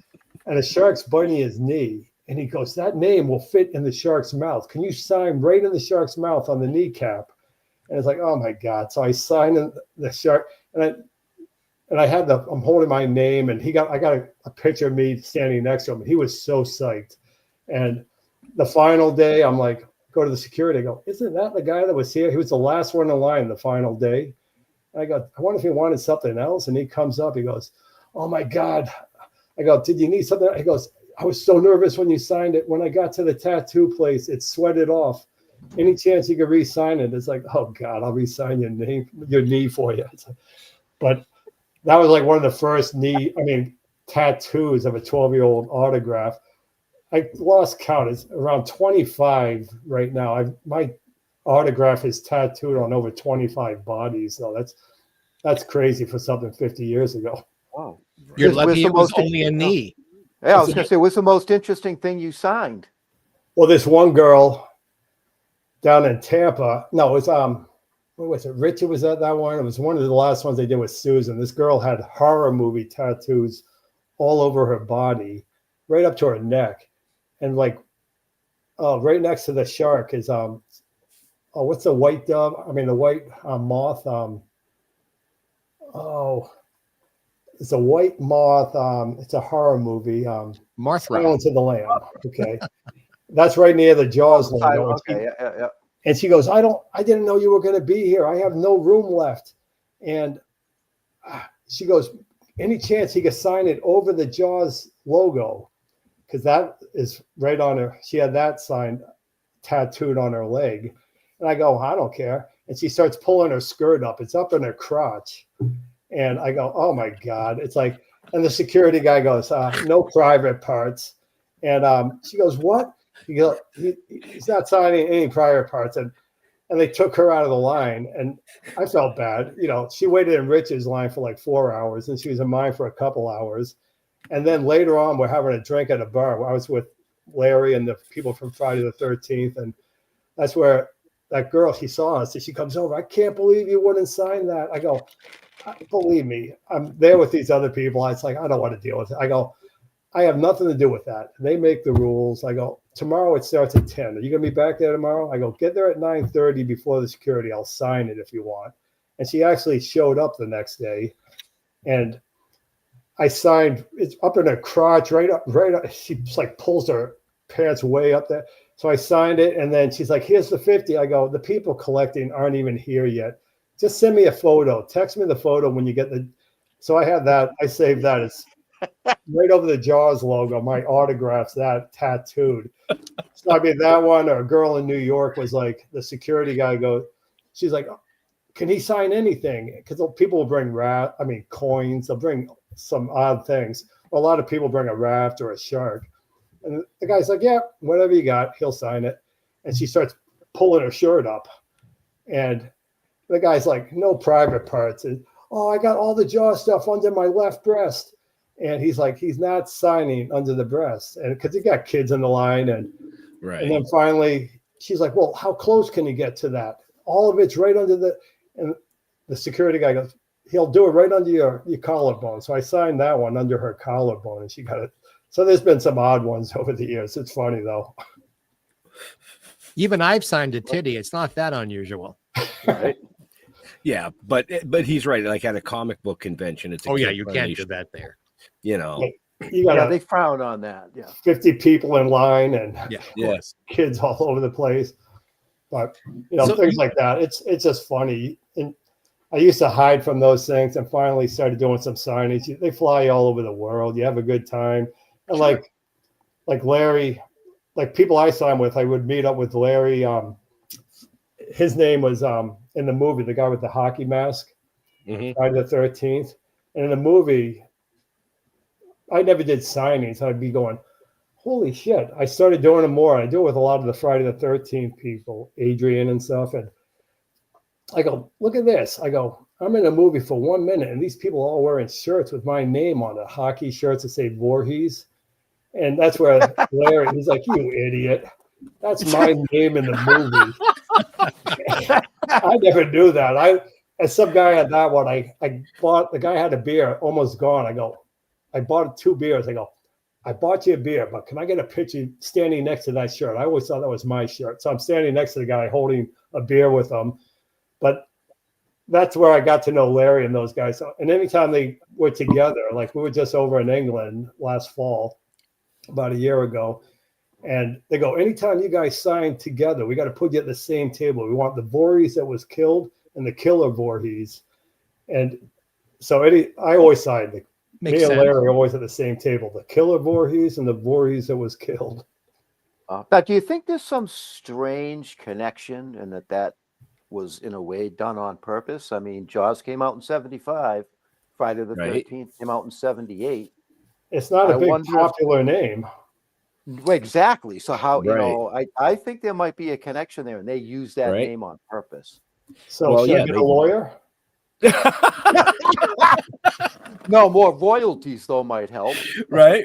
G: a shark's biting his knee. And he goes, "That name will fit in the shark's mouth. Can you sign right in the shark's mouth on the kneecap?" And it's like, oh my God. So I signed in the shark and I had I'm holding my name, and I got a picture of me standing next to him. And he was so psyched. And the final day, I'm like, go to the security. I go, "Isn't that the guy that was here? He was the last one in line the final day." And I go, "I wonder if he wanted something else." And he comes up, he goes, "Oh my God." I go, "Did you need something?" He goes, "I was so nervous when you signed it. When I got to the tattoo place, it sweated off. Any chance you could re-sign it?" It's like, oh God, I'll re-sign your knee for you. But that was like one of the first tattoos of a 12-year-old autograph. I lost count. It's around 25 right now. My autograph is tattooed on over 25 bodies. So that's crazy for something 50 years ago.
F: Wow.
E: You're
F: What's
E: lucky
F: the
E: it was
F: most-
E: only a knee.
F: Yeah, I was going to say, what's the most interesting thing you signed?
G: Well, this one girl down in Tampa. No, it was what was it? Richard was at that one. It was one of the last ones they did with Susan. This girl had horror movie tattoos all over her body, right up to her neck, and like, right next to the shark is what's the white dove? I mean, the white moth. It's a white moth. It's a horror movie.
E: Mothra.
G: Silence of the Lamb. Okay, that's right near the Jaws logo.
F: Okay, yeah.
G: And she goes, I didn't know you were going to be here. I have no room left. And she goes, any chance he could sign it over the Jaws logo? Because that is right on her. She had that sign tattooed on her leg. And I go, I don't care. And she starts pulling her skirt up. It's up in her crotch. And I go, oh my God. It's like, and the security guy goes, no private parts. And she goes, what? He goes, he's not signing any prior parts. And they took her out of the line. And I felt bad. You know, she waited in Rich's line for like 4 hours, and she was in mine for a couple hours. And then later on, we're having a drink at a bar. I was with Larry and the people from Friday the 13th. And that's where that girl, she saw us, and she comes over. I can't believe you wouldn't sign that. I go, believe me, I'm there with these other people. It's like, I don't want to deal with it. I go, I have nothing to do with that. They make the rules. I go, tomorrow it starts at 10. Are you going to be back there tomorrow? I go, get there at 9:30 before the security. I'll sign it if you want. And she actually showed up the next day. And I signed, it's up in her crotch, right up. She just like pulls her pants way up there. So I signed it. And then she's like, here's the 50. I go, the people collecting aren't even here yet. Just send me a photo. Text me the photo when you get the. So I had that. I saved that. It's right over the Jaws logo. My autograph's that tattooed. So I mean, that one, or a girl in New York was like, the security guy goes, she's like, can he sign anything? Because people will bring coins. They'll bring some odd things. A lot of people bring a raft or a shark. And the guy's like, yeah, whatever you got, he'll sign it. And she starts pulling her shirt up. And the guy's like, no private parts. And, oh, I got all the Jaw stuff under my left breast. And he's like, he's not signing under the breast. And because he got kids in the line. And then finally, she's like, well, how close can you get to that? All of it's right under the, and the security guy goes, he'll do it right under your collarbone. So I signed that one under her collarbone, and she got it. So there's been some odd ones over the years. It's funny, though.
E: Even I've signed a titty. It's not that unusual.
F: Right.
D: Yeah, but he's right. Like at a comic book convention, it's
E: You can't do that there.
D: You know,
G: You got
F: They frown on that. Yeah.
G: 50 people in line and
D: yes,
G: kids all over the place. But things like that. It's just funny. And I used to hide from those things and finally started doing some signage. They fly all over the world. You have a good time. And like Larry, like people I signed with, I would meet up with Larry. His name was in the movie, the guy with the hockey mask, Friday the 13th. And in the movie, I never did signings. I'd be going, holy shit. I started doing them more. I do it with a lot of the Friday the 13th people, Adrian and stuff. And I go, look at this. I go, I'm in a movie for 1 minute, and these people are all wearing shirts with my name on it, hockey shirts that say Voorhees. And that's where Larry, he's like, you idiot. That's my name in the movie. I never knew that. As some guy had that one, I bought, the guy had a beer, almost gone. I bought 2 beers. I go, I bought you a beer, but can I get a picture standing next to that shirt? I always thought that was my shirt. So I'm standing next to the guy holding a beer with him. But that's where I got to know Larry and those guys. And anytime they were together, like we were just over in England last fall, about a year ago, and they go, anytime you guys sign together, we got to put you at the same table. We want the Voorhees that was killed and the killer Voorhees. And so I always signed. Me and Larry are always at the same table, the killer Voorhees and the Voorhees that was killed.
F: Now, do you think there's some strange connection and that was in a way done on purpose? I mean, Jaws came out in 75, Friday the 13th came out in 78.
G: It's not a big popular name.
F: Exactly. So how, you know, I think there might be a connection there, and they use that name on purpose.
G: So should I get a lawyer?
F: No, more royalties though might help.
D: Right.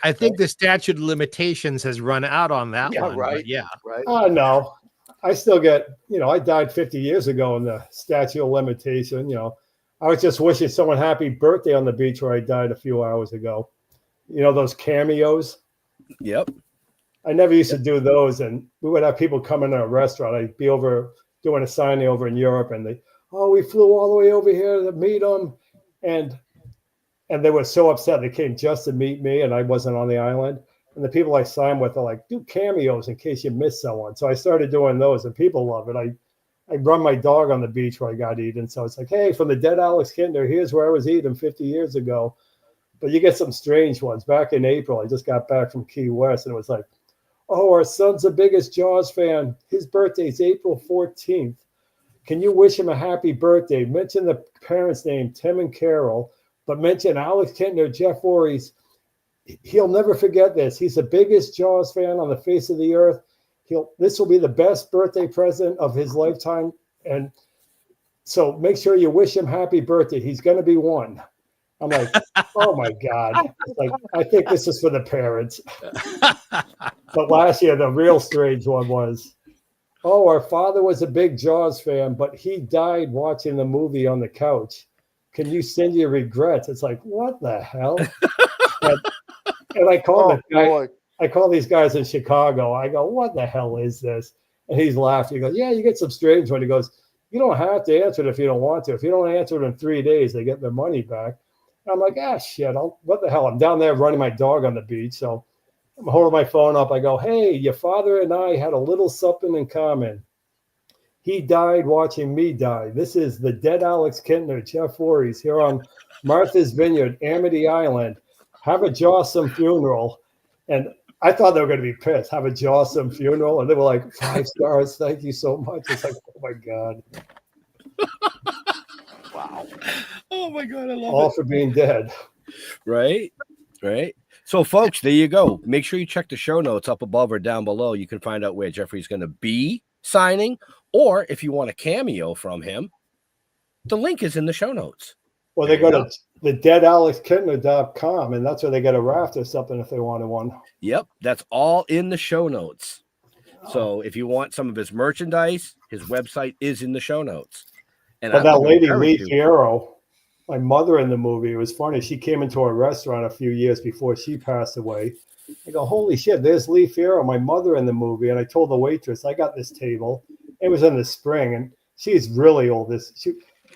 E: I think the statute of limitations has run out on that one.
F: Right.
G: Oh, no. I still get, you know, I died 50 years ago in the statute of limitation. You know, I was just wishing someone happy birthday on the beach where I died a few hours ago. You know, those cameos.
D: Yep.
G: I never used to do those. And we would have people come in a restaurant. I'd be over doing a signing over in Europe, and we flew all the way over here to meet them. And they were so upset. They came just to meet me, and I wasn't on the island. And the people I signed with are like, do cameos in case you miss someone. So I started doing those, and people love it. I run my dog on the beach where I got eaten. So it's like, hey, from the dead Alex Kintner, here's where I was eaten 50 years ago. But you get some strange ones. Back in April, I just got back from Key West, and it was like, oh, our son's the biggest Jaws fan. His birthday's April 14th. Can you wish him a happy birthday? Mention the parents' name, Tim and Carol, but mention Alex Kintner, Jeff Voorhees. He'll never forget this. He's the biggest Jaws fan on the face of the earth. This will be the best birthday present of his lifetime. And so make sure you wish him happy birthday. He's going to be one. I'm like, oh my God. Like, I think this is for the parents. But last year, the real strange one was, oh, our father was a big Jaws fan, but he died watching the movie on the couch. Can you send your regrets? It's like, what the hell? And I call I call these guys in Chicago. I go, what the hell is this? And he's laughing. He goes, yeah, you get some strange one. He goes, you don't have to answer it if you don't want to. If you don't answer it in 3 days, they get their money back. And I'm like, shit, what the hell? I'm down there running my dog on the beach. So I'm holding my phone up. I go, hey, your father and I had a little something in common. He died watching me die. This is the dead Alex Kintner, Jeff Voorhees, here on Martha's Vineyard, Amity Island. Have a jawsome funeral. And I thought they were going to be pissed. Have a jawsome funeral. And they were like, 5 stars. Thank you so much. It's like, oh my God.
F: Wow.
D: Oh my God. I love
G: All
D: it.
G: for being dead.
D: Right. So, folks, there you go. Make sure you check the show notes up above or down below. You can find out where Jeffrey's going to be signing, or if you want a cameo from him, the link is in the show notes.
G: Well, they go to the deadalexkintner.com, and that's where they get a raft or something if they wanted one.
D: Yep, that's all in the show notes. So if you want some of his merchandise, his website is in the show notes. And
G: but that lady, Lee Fierro, my mother in the movie, it was funny. She came into a restaurant a few years before she passed away. I go, holy shit, there's Lee Fierro, my mother in the movie. And I told the waitress, I got this table. It was in the spring, and she's really old.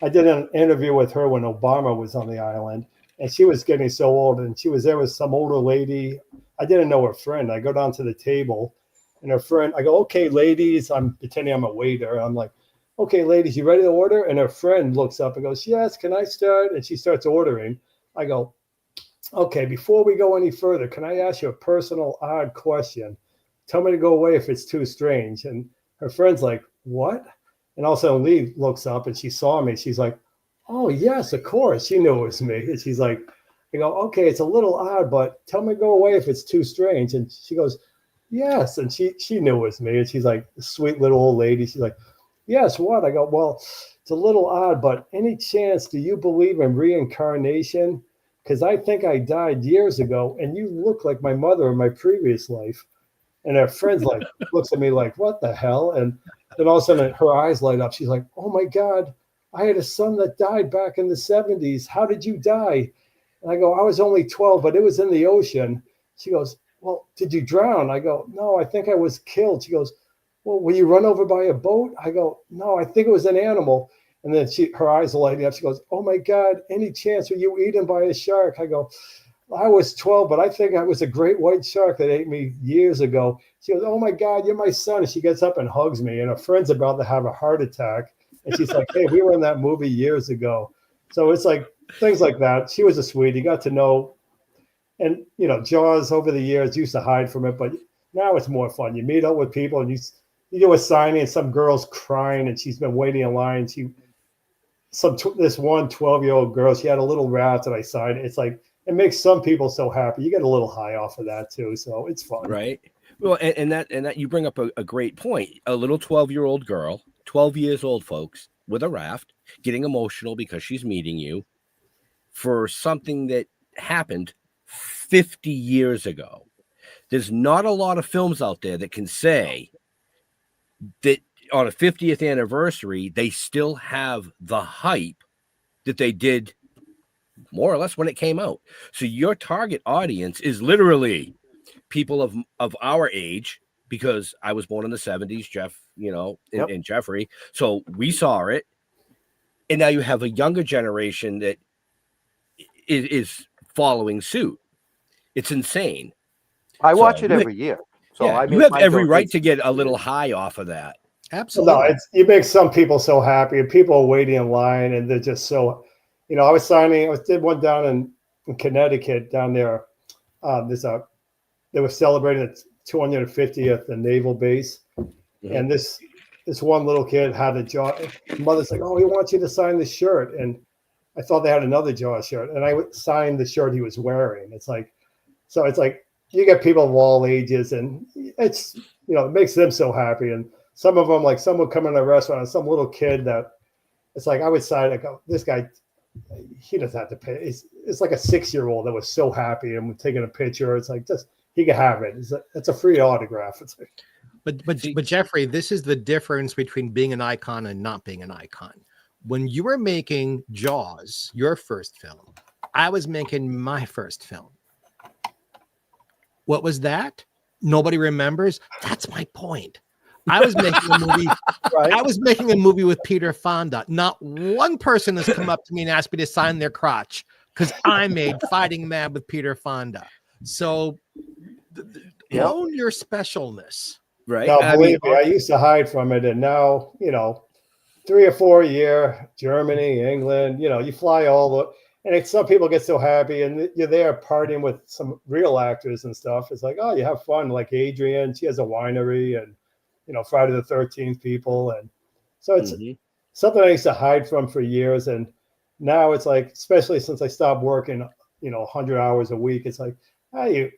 G: I did an interview with her when Obama was on the island, and she was getting so old, and she was there with some older lady. I didn't know her friend. I go down to the table, and her friend, I go, okay, ladies, I'm pretending I'm a waiter. I'm like, okay, ladies, you ready to order? And her friend looks up and goes, yes, can I start? And she starts ordering. I go, okay, before we go any further, can I ask you a personal, odd question? Tell me to go away if it's too strange. And her friend's like, what? And all of a sudden Lee looks up and she saw me. She's like, oh, yes, of course. She knew it was me. And she's like, I go, okay, it's a little odd, but tell me to go away if it's too strange. And she goes, yes. And she knew it was me. And she's like, sweet little old lady. She's like, yes, what? I go, well, it's a little odd, but any chance do you believe in reincarnation? Because I think I died years ago and you look like my mother in my previous life. And her friend's like, looks at me like, what the hell? And then all of a sudden her eyes light up. She's like, oh my God, I had a son that died back in the 70s. How did you die? And I go, I was only 12, but it was in the ocean. She goes, well, did you drown? I go, no, I think I was killed. She goes, well, were you run over by a boat? I go, no, I think it was an animal. And then her eyes are lighting up. She goes, oh my God, any chance were you eaten by a shark? I go, I was 12, but I think I was a great white shark that ate me years ago. She goes, oh my God, you're my son. And she gets up and hugs me. And her friend's about to have a heart attack. And she's like, hey, we were in that movie years ago. So it's like things like that. She was a sweetie. Got to know. And, you know, Jaws over the years used to hide from it. But now it's more fun. You meet up with people and you do a signing and some girl's crying and she's been waiting in line. This one 12-year-old girl, she had a little raft that I signed. It's like, it makes some people so happy. You get a little high off of that too. So it's fun.
D: Right. Well, and that you bring up a great point. A little 12-year-old girl, 12 years old, folks, with a raft, getting emotional because she's meeting you for something that happened 50 years ago. There's not a lot of films out there that can say that on a 50th anniversary, they still have the hype that they did more or less when it came out. So your target audience is literally people of our age, because I was born in the 70s, Jeff, you know, and Jeffrey. So we saw it. And now you have a younger generation that is following suit. It's insane.
F: I watch it every year. So
D: yeah,
F: I
D: you have every right to get a little high off of that.
E: Absolutely.
G: No, you make some people so happy, and people are waiting in line, and they're just so, you know, I did one down in Connecticut down there. They were celebrating the 250th the naval base. Mm-hmm. And this one little kid had a Jaw. Mother's like, oh, he wants you to sign the shirt. And I thought they had another Jaw shirt. And I signed the shirt he was wearing. It's like you get people of all ages, and it's, you know, it makes them so happy. And some of them, like some would come in a restaurant and some little kid that it's like, I would sign, like, oh, this guy, he doesn't have to pay. It's like a 6-year-old that was so happy and taking a picture. It's like, just, he can have it. It's a free autograph. It's like,
E: but Jeffrey, this is the difference between being an icon and not being an icon. When you were making Jaws, your first film, I was making my first film. What was that? Nobody remembers. That's my point. I was making a movie. Right? I was making a movie with Peter Fonda. Not one person has come up to me and asked me to sign their crotch because I made Fighting Mad with Peter Fonda. So own your specialness.
G: Right. No, believe me, I used to hide from it. And now, you know, 3 or 4 a year, Germany, England, you know, you fly and some people get so happy and you're there partying with some real actors and stuff. It's like, oh, you have fun. Like Adrienne, she has a winery, and, you know, Friday the 13th people. And so it's something I used to hide from for years. And now it's like, especially since I stopped working, you know, 100 hours a week, it's like, hey,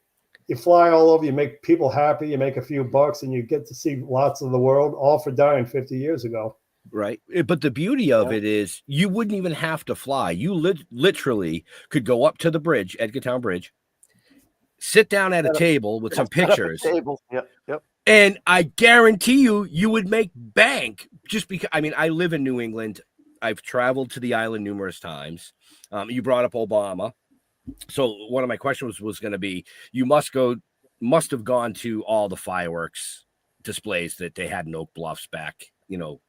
G: you fly all over, you make people happy, you make a few bucks, and you get to see lots of the world, all for dying 50 years ago.
D: Right. But the beauty of it is you wouldn't even have to fly. You literally could go up to the bridge, Edgartown Bridge, sit down at a table with some pictures.
F: Yep.
D: And I guarantee you would make bank just because, I mean, I live in New England. I've traveled to the island numerous times. You brought up Obama. So one of my questions was going to be, you must have gone to all the fireworks displays that they had in Oak Bluffs back, you know,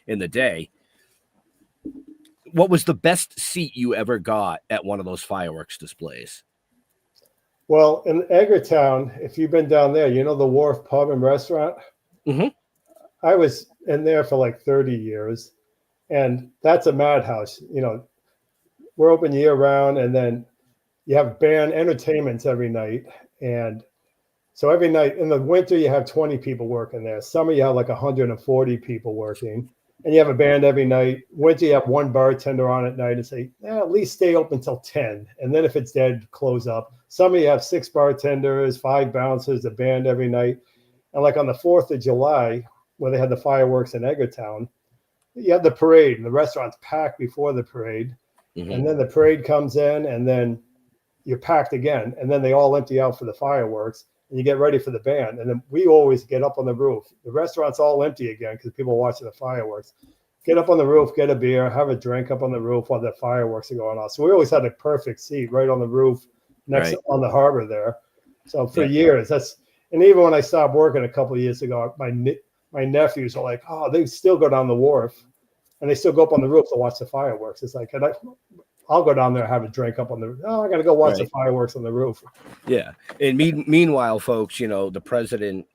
D: in the day. What was the best seat you ever got at one of those fireworks displays?
G: Well, in Edgartown, if you've been down there, you know the Wharf Pub and Restaurant?
D: Mm-hmm.
G: I was in there for like 30 years, and that's a madhouse. You know, we're open year round, and then you have band entertainments every night. And so every night in the winter, you have 20 people working there. Summer, you have like 140 people working. And you have a band every night. Winter, you have one bartender on at night and say, at least stay open till 10. And then if it's dead, close up. Summer, you have 6 bartenders, 5 bouncers, a band every night. And like on the 4th of July, where they had the fireworks in Eggertown, you have the parade, and the restaurant's packed before the parade.
D: Mhm.
G: And then the parade comes in, and then you're packed again. And then they all empty out for the fireworks, and you get ready for the band. And then we always get up on the roof. The restaurant's all empty again because people are watching the fireworks. Get up on the roof, get a beer, have a drink up on the roof while the fireworks are going off. So we always had a perfect seat right on the roof next on the harbor there. So for years, and even when I stopped working a couple of years ago, my nephews are like, oh, they still go down the wharf and they still go up on the roof to watch the fireworks. It's like, I'll go down there and have a drink up on the roof. Oh, I got to go watch the fireworks on the roof.
D: Yeah. And meanwhile, folks, you know, the president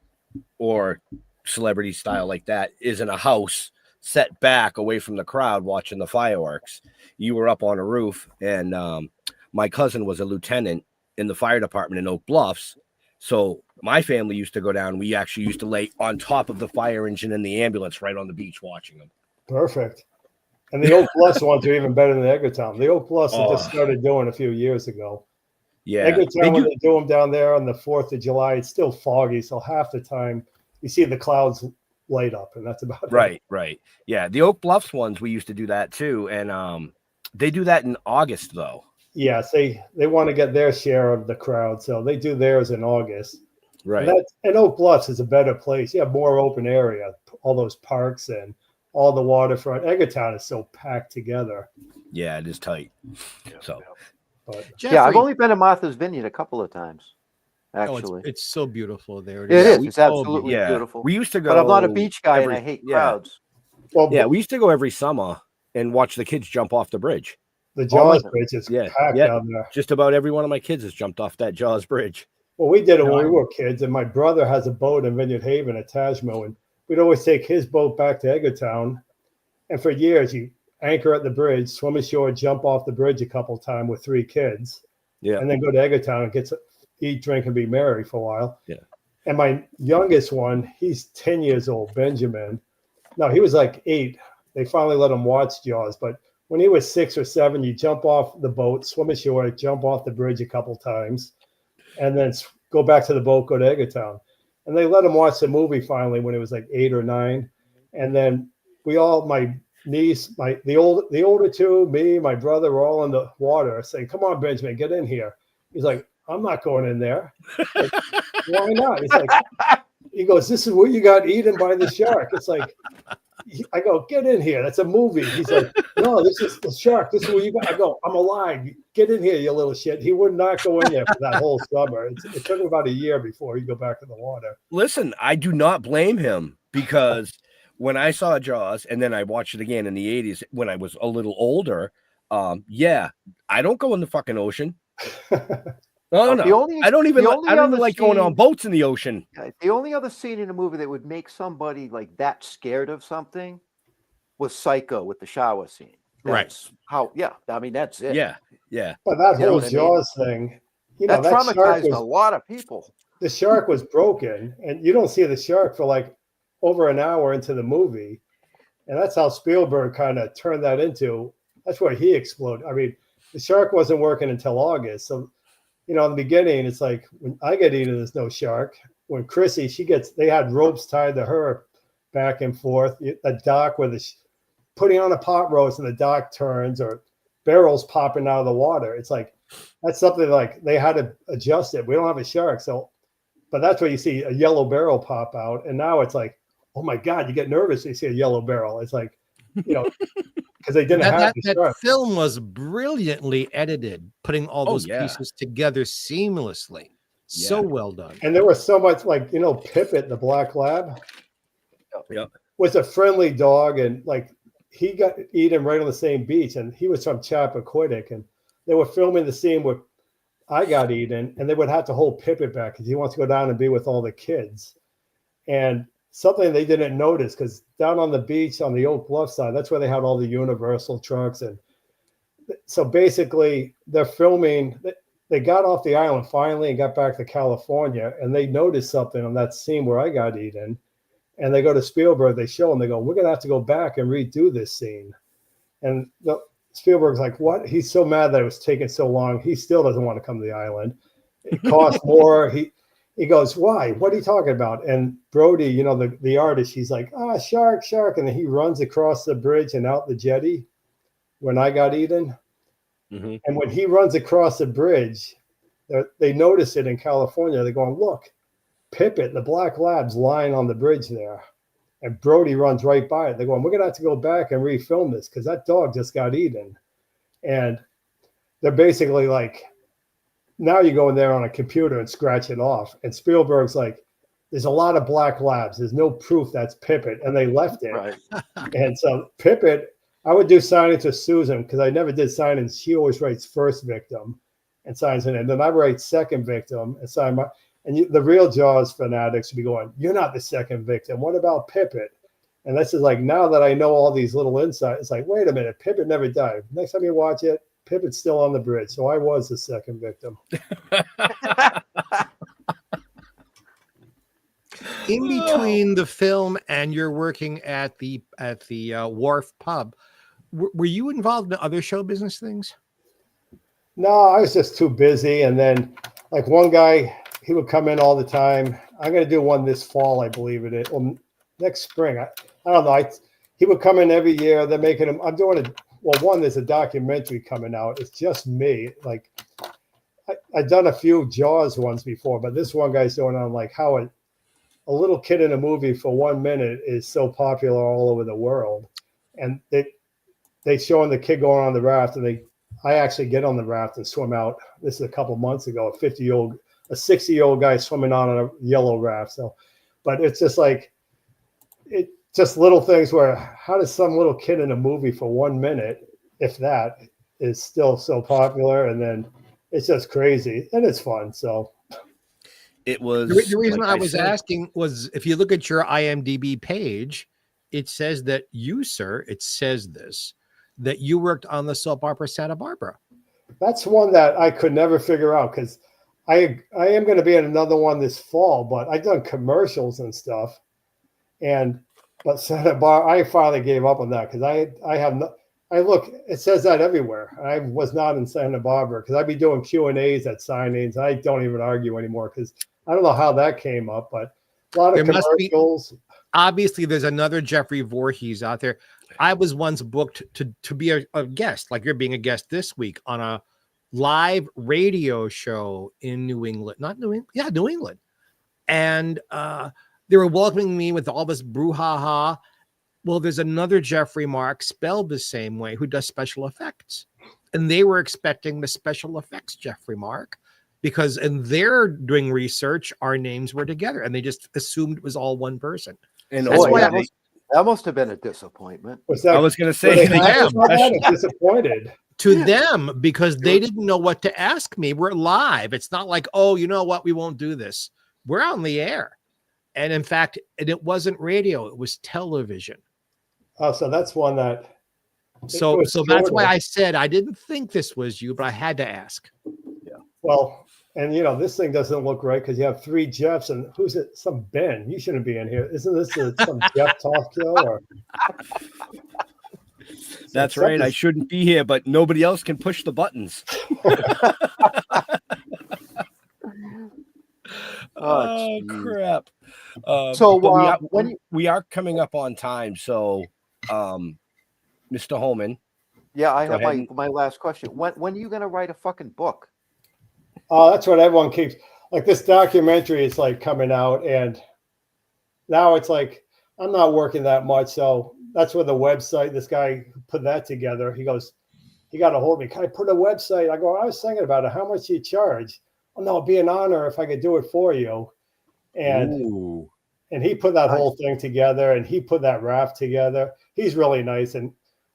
D: or celebrity style like that is in a house set back away from the crowd watching the fireworks. You were up on a roof, and my cousin was a lieutenant in the fire department in Oak Bluffs. So my family used to go down. We actually used to lay on top of the fire engine and the ambulance right on the beach watching them.
G: Perfect. And the Oak Bluffs ones are even better than the Eggertown. The Oak Bluffs they just started doing a few years ago.
D: Yeah.
G: Eggertown, when they do them down there on the 4th of July, it's still foggy. So half the time you see the clouds light up, and that's about it.
D: Right. Yeah. The Oak Bluffs ones, we used to do that too. And they do that in August, though.
G: Yes, they want to get their share of the crowd. So they do theirs in August.
D: Right.
G: And Oak Bluffs is a better place. You have more open area, all those parks and all the waterfront. Eggertown is so packed together.
D: Yeah, it is tight.
G: But
E: Jeffrey,
F: Yeah, I've only been to Martha's Vineyard a couple of times. Actually,
E: it's so beautiful there.
F: it is. It's absolutely beautiful.
D: We used to go,
F: but I'm not a beach guy, and I hate crowds.
G: Well,
D: we used to go every summer and watch the kids jump off the bridge.
G: The Jaws Bridge is packed down there.
D: Just about every one of my kids has jumped off that Jaws Bridge.
G: Well, we did it when we were kids, and my brother has a boat in Vineyard Haven at Tajmo, and we'd always take his boat back to Eggertown. And for years, you anchor at the bridge, swim ashore, jump off the bridge a couple of times with 3 kids, and then go to Eggertown and get to eat, drink, and be merry for a while.
D: Yeah.
G: And my youngest one, he's 10 years old, Benjamin. No, he was like 8. They finally let him watch Jaws, but when he was 6 or 7, you jump off the boat, swim ashore, jump off the bridge a couple times, and then go back to the boat, go to Eggertown. And they let him watch the movie finally when he was like 8 or 9. And then my niece, the older 2, me, my brother, were all in the water saying, come on, Benjamin, get in here. He's like, I'm not going in there. Like, why not? He's like, he goes, this is where you got eaten by the shark. It's like, I go, get in here. That's a movie. He's like, no, this is the shark. This is where you got. I go, I'm alive. Get in here, you little shit. He would not go in there for that whole summer. It took him about a year before he go back in the water.
D: Listen, I do not blame him, because when I saw Jaws and then I watched it again in the 80s when I was a little older, I don't go in the fucking ocean. No. I don't even like going on boats in the ocean.
F: The only other scene in a movie that would make somebody like that scared of something was Psycho with the shower scene. That's that's it.
D: Yeah.
G: But that whole Jaws thing,
F: that traumatized a lot of people.
G: The shark was broken, and you don't see the shark for like over an hour into the movie. And that's how Spielberg kind of turned that into, that's where he exploded. I mean, the shark wasn't working until August. So, in the beginning, it's like when I get eaten, there's no shark. When Chrissy, they had ropes tied to her back and forth. A dock where putting on a pot roast and the dock turns, or barrels popping out of the water. It's like, that's something like they had to adjust it. We don't have a shark. So, but that's where you see a yellow barrel pop out. And now it's like, oh my God, you get nervous when you see a yellow barrel. It's like, because they didn't have
E: that film was brilliantly edited, putting all those pieces together seamlessly. So well done.
G: And there was so much, like, Pippet, the black lab, was a friendly dog, and like he got eaten right on the same beach, and he was from Chappaquiddick, and they were filming the scene where I got eaten, and they would have to hold Pippet back because he wants to go down and be with all the kids. And something they didn't notice, because down on the beach on the Oak Bluff side, that's where they had all the Universal trucks. And so basically they're filming, they got off the island finally and got back to California, and they noticed something on that scene where I got eaten. And they go to Spielberg, they show him, they go, we're going to have to go back and redo this scene. And Spielberg's like, what? He's so mad that it was taking so long. He still doesn't want to come to the island. It costs more. He goes, why? What are you talking about? And Brody, you know, the artist, he's like, shark, shark. And then he runs across the bridge and out the jetty when I got eaten.
D: Mm-hmm.
G: And when he runs across the bridge, they notice it in California. They're going, look, Pippet, the black lab's lying on the bridge there. And Brody runs right by it. They're going, we're going to have to go back and refilm this because that dog just got eaten. And they're basically like, now you go in there on a computer and scratch it off. And Spielberg's like, there's a lot of black labs. There's no proof that's Pippet. And they left it.
F: Right.
G: And so Pippet, I would do signings with Susan because I never did signings. She always writes first victim and signs it. And then I write second victim and sign my. And the real Jaws fanatics would be going, you're not the second victim. What about Pippet? And this is like, now that I know all these little insights, it's like, wait a minute, Pippet never died. Next time you watch it, Pippet's still on the bridge. So I was the second victim.
E: In between the film and you're working at the Wharf Pub, were you involved in other show business things?
G: No, I was just too busy. And then like one guy, he would come in all the time. I'm going to do one this fall, I believe it is. Well, next spring. I don't know. He would come in every year. They're making him. I'm doing it. Well, one, there's a documentary coming out. It's just me. Like I've done a few Jaws ones before, but this one guy's doing on like how a little kid in a movie for 1 minute is so popular all over the world. And they showing the kid going on the raft, and I actually get on the raft and swim out. This is a couple months ago. A 60-year-old guy swimming on a yellow raft. So, but it's just like, it just little things where how does some little kid in a movie for 1 minute, if that, is still so popular? And then it's just crazy and it's fun. So
D: it was
E: the reason
D: like
E: I was asking was, if you look at your IMDb page, it says that you, sir, that you worked on the soap opera Santa Barbara.
G: That's one that I could never figure out because I am going to be in another one this fall, but I've done commercials and stuff. But Santa Barbara, I finally gave up on that because it says that everywhere. I was not in Santa Barbara because I'd be doing Q&As at signings. I don't even argue anymore because I don't know how that came up, but a lot of commercials.
E: Obviously, there's another Jeffrey Voorhees out there. I was once booked to be a guest, like you're being a guest this week, on a live radio show in New England. New England. And they were welcoming me with all this brouhaha. Well, there's another Jeffrey Mark spelled the same way who does special effects. And they were expecting the special effects Jeffrey Mark because in their doing research, our names were together and they just assumed it was all one person.
F: And that must have been a disappointment.
D: I was going to say,
G: disappointed.
E: To them, because they didn't know what to ask me. We're live. It's not like, oh, you know what? We won't do this. We're on the air. And in fact, it wasn't radio. It was television.
G: Oh, so that's one that.
E: So that's why I said I didn't think this was you, but I had to ask.
G: Yeah. Well, and this thing doesn't look right because you have 3 Jeffs and who's it? Some Ben. You shouldn't be in here. Isn't this some Jeff talk show? Or...
D: That's right. I shouldn't be here, but nobody else can push the buttons. Oh, crap.
F: So
D: we are coming up on time. So, Mr. Holman.
F: Yeah, I have my last question. When are you going to write a fucking book?
G: Oh, that's what everyone keeps like. This documentary is like coming out, and now it's like I'm not working that much, so that's where the website. This guy put that together. He goes, he got a hold of me. Can I put a website? I go, I was thinking about it. How much do you charge? Oh no, it'd be an honor if I could do it for you. And he put that whole thing together, and he put that raft together. He's really nice, and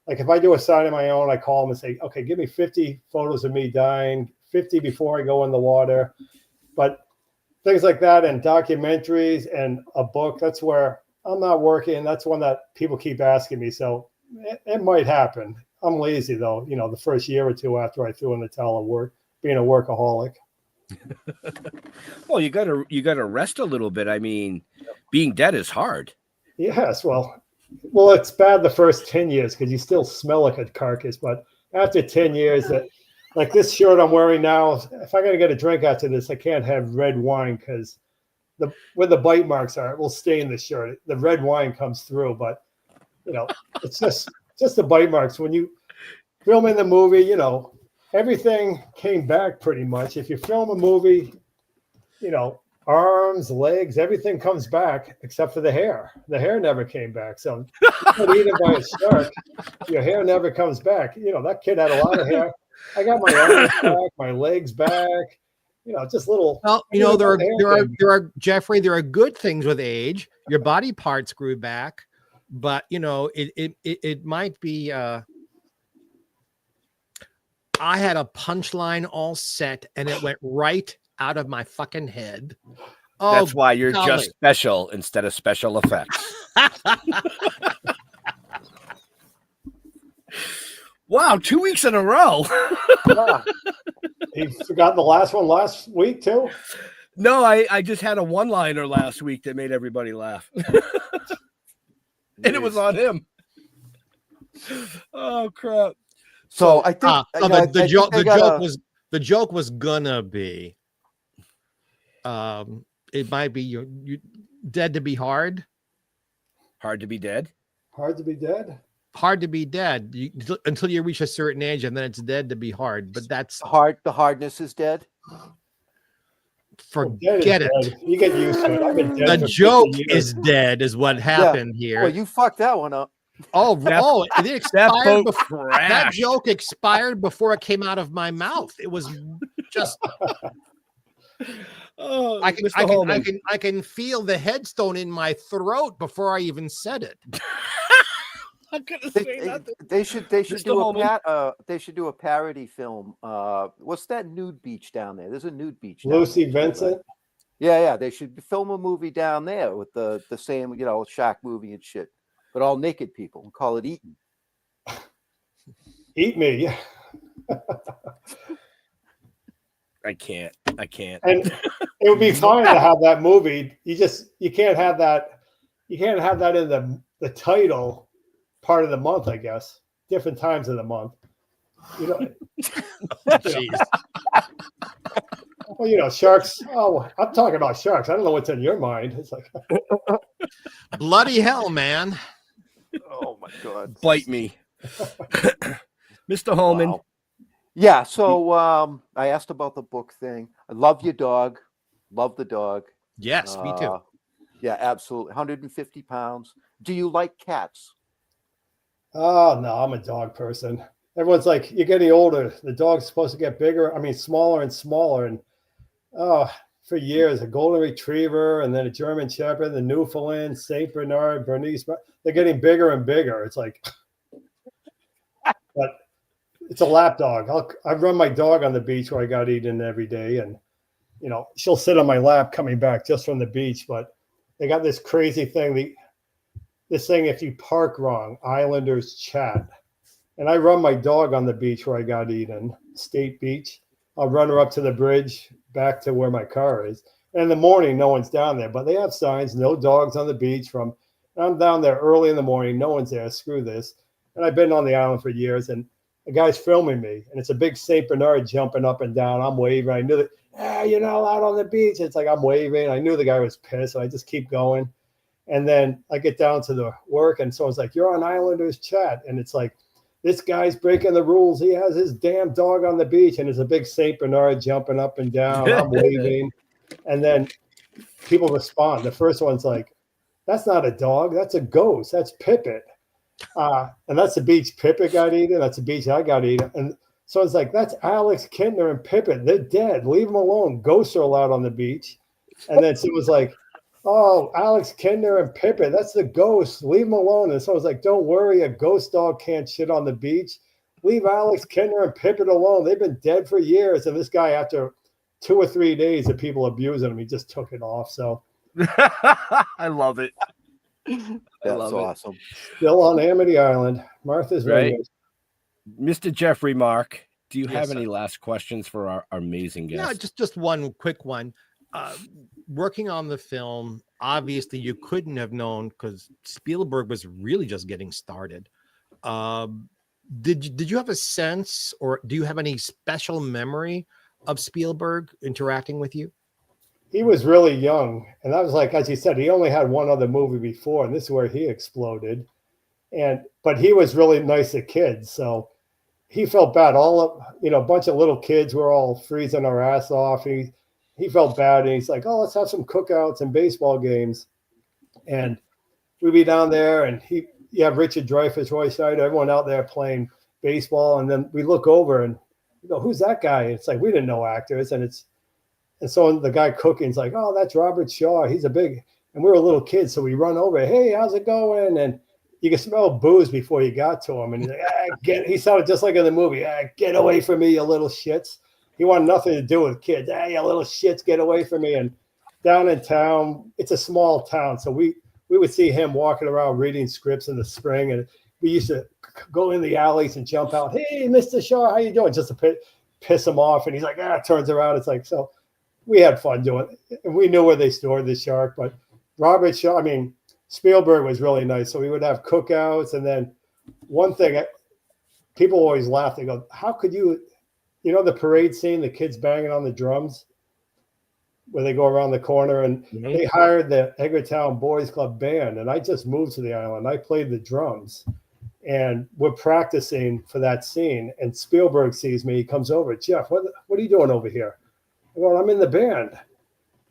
G: like if I do a sign of my own, I call him and say, okay, give me 50 photos of me dying. 50 before I go in the water, but things like that and documentaries and a book. That's where I'm not working. That's one that people keep asking me. So it might happen. I'm lazy though. You know, the first year or two after I threw in the towel of work, being a workaholic.
D: Well, you gotta rest a little bit. I mean, being dead is hard.
G: Yes. Well, it's bad the first 10 years because you still smell like a carcass. But after 10 years, like this shirt I'm wearing now, if I got to get a drink after this, I can't have red wine because where the bite marks are, it will stay in the shirt. The red wine comes through, but you know, it's just the bite marks. When you film in the movie, you know, everything came back pretty much. If you film a movie, you know, arms, legs, everything comes back except for the hair. The hair never came back. So you get eaten by a shark, your hair never comes back. You know, that kid had a lot of hair. I got my arms back, my legs back. You know, just little.
E: Well, you know, there are Jeffrey. There are good things with age. Your body parts grew back, but you know, it might be. I had a punchline all set, and it went right out of my fucking head. Oh,
D: that's why you're
E: golly.
D: just special instead of special effects. Wow, 2 weeks in a row.
G: Yeah. You forgot the last one last week too?
D: No, I just had a one-liner last week that made everybody laugh. And it was on him. Oh crap.
F: So I think
E: the joke was gonna be it might be you dead to be hard.
D: Hard to be dead.
G: Hard to be dead.
E: Hard to be dead until you reach a certain age, and then it's dead to be hard. But that's
F: hard. The hardness is dead.
E: Forget it.
G: Dead. You get used to it. I've been dead
E: the joke is dead, is what happened here.
F: Well, you fucked that one up.
E: It expired before, that joke expired before it came out of my mouth. It was just.
D: Oh,
E: I can feel the headstone in my throat before I even said it.
D: I'm gonna say nothing.
F: They should do a parody film. What's that nude beach down there? There's a nude beach.
G: Lucy Vincent.
F: Yeah. They should film a movie down there with the same, you know, Shaq movie and shit, but all naked people and call it Eaten.
G: Eat me. Yeah.
D: I can't.
G: And it would be fine to have that movie. You can't have that. You can't have that in the title part of the month, I guess. Different times of the month. You know.
E: Jeez.
G: Well, you know, sharks. Oh, I'm talking about sharks. I don't know what's in your mind. It's like
E: bloody hell, man.
F: Oh my God.
D: Bite me. Mr. Holman.
F: Wow. Yeah, so I asked about the book thing. I love your dog. Love the dog.
E: Yes, me too.
F: Yeah, absolutely. 150 pounds. Do you like cats?
G: Oh, no, I'm a dog person. Everyone's like, you're getting older. The dog's supposed to get bigger. I mean, smaller and smaller. And for years, a golden retriever and then a German shepherd, the Newfoundland, Saint Bernard, Bernese. They're getting bigger and bigger. It's like, but it's a lap dog. I run my dog on the beach where I got eaten every day. And, you know, she'll sit on my lap coming back just from the beach. But they got this crazy thing. This thing, if you park wrong, Islanders chat. And I run my dog on the beach where I got eaten, State Beach. I'll run her up to the bridge, back to where my car is. And in the morning, no one's down there. But they have signs, no dogs on the beach. I'm down there early in the morning. No one's there. Screw this. And I've been on the island for years. And the guy's filming me. And it's a big St. Bernard jumping up and down. I'm waving. I knew that, you're not allowed on the beach. It's like I'm waving. I knew the guy was pissed. So I just keep going. And then I get down to the work. And someone's like, you're on Islanders chat. And it's like, this guy's breaking the rules. He has his damn dog on the beach. And there's a big St. Bernard jumping up and down. I'm waving. And then people respond. The first one's like, that's not a dog. That's a ghost. That's Pippet. And that's the beach Pippet got eaten. That's the beach I got eaten. And so it's like, that's Alex Kintner and Pippet. They're dead. Leave them alone. Ghosts are allowed on the beach. And then someone was like, oh, Alex Kintner and Pippet. That's the ghost. Leave them alone. And someone was like, don't worry. A ghost dog can't shit on the beach. Leave Alex Kintner and Pippet alone. They've been dead for years. And this guy, after 2 or 3 days of people abusing him, he just took it off. So
D: I love it.
F: That's
D: love it.
F: awesome.
G: Still on Amity Island, Martha's
D: Right.
G: Vineyard.
D: Mr. Jeffrey Mark, do you
E: Yes,
D: have
E: sir.
D: any last questions for our amazing
E: Yeah,
D: guest?
E: just one quick one. Working on the film, obviously you couldn't have known because Spielberg was really just getting started. Did you have a sense, or do you have any special memory of Spielberg interacting with you?
G: He was really young, and that was like, as you said, he only had one other movie before, and this is where he exploded. But he was really nice to kids, so he felt bad. All of a bunch of little kids were all freezing our ass off. He felt bad, and he's like, "Oh, let's have some cookouts and baseball games." And we'd be down there, and you have Richard Dreyfuss, Roy Scheider, everyone out there playing baseball, and then we look over and we go, "Who's that guy?" And it's like we didn't know actors, and so the guy cooking's like, "Oh, that's Robert Shaw. He's a big," and we were little kids, so we run over, "Hey, how's it going?" And you could smell booze before you got to him. And he's like, he sounded just like in the movie. "Get away from me, you little shits." He wanted nothing to do with kids. "Hey, you little shits, get away from me." And down in town, it's a small town. So we would see him walking around reading scripts in the spring. And we used to go in the alleys and jump out. "Hey, Mr. Shaw, how you doing?" Just to piss him off. And he's like, turns around. It's like, so we had fun doing it. And we knew where they stored the shark. But Robert Shaw, Spielberg was really nice. So we would have cookouts. And then one thing, people always laugh. They go, "How could you, the parade scene, the kids banging on the drums where they go around the corner?" And they hired the Edgartown Boys Club band. And I just moved to the island. I played the drums. And we're practicing for that scene. And Spielberg sees me. He comes over. "Jeff, what are you doing over here?" I go, "I'm in the band."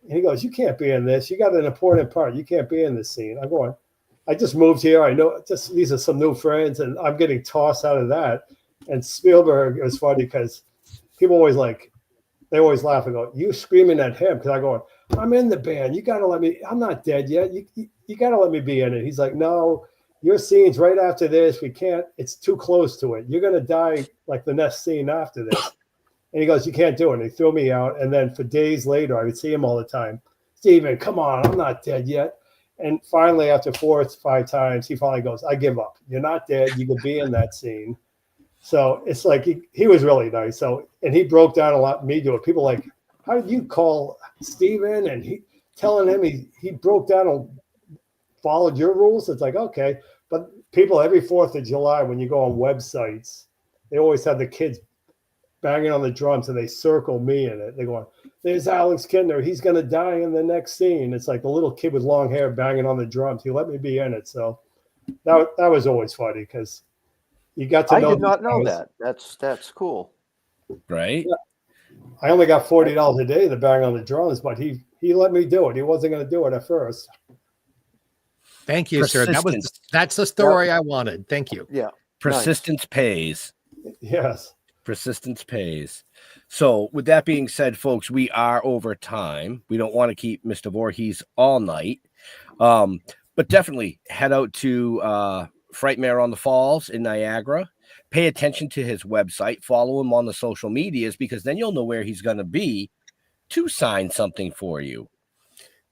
G: And he goes, "You can't be in this. You got an important part. You can't be in this scene." I'm going, "I just moved here. I know these are some new friends," and I'm getting tossed out of that. And Spielberg, it was funny because people always they always laugh and go, "You screaming at him?" Because I go, "I'm in the band. You got to let me, I'm not dead yet. You got to let me be in it." He's like, "No, your scene's right after this. We can't, it's too close to it. You're going to die like the next scene after this." And he goes, "You can't do it." And he threw me out. And then for days later, I would see him all the time. "Steven, come on, I'm not dead yet." And finally, after 4 or 5 times, he finally goes, "I give up. You're not dead. You could be in that scene." So it's like he was really nice. So, and he broke down a lot, me do it. People like, "How did you call Steven?" And he telling him he broke down and followed your rules. It's like, okay. But people, every 4th of July, when you go on websites, they always have the kids banging on the drums, and they circle me in it. They go, "There's Alex Kintner. He's going to die in the next scene." It's like the little kid with long hair banging on the drums. He let me be in it. So that was always funny because you got to know.
F: I did not know that. That's cool.
D: Right?
G: I only got $40 a day to bang on the drums, but he let me do it. He wasn't going to do it at first.
E: Thank you, sir. That's the story I wanted. Thank you.
F: Yeah.
D: Persistence pays.
G: Yes.
D: Persistence pays. So with that being said, folks, we are over time. We don't want to keep Mr. Voorhees all night. But definitely head out to Frightmare on the Falls in Niagara. Pay attention to his website. Follow him on the social medias, because then you'll know where he's going to be to sign something for you.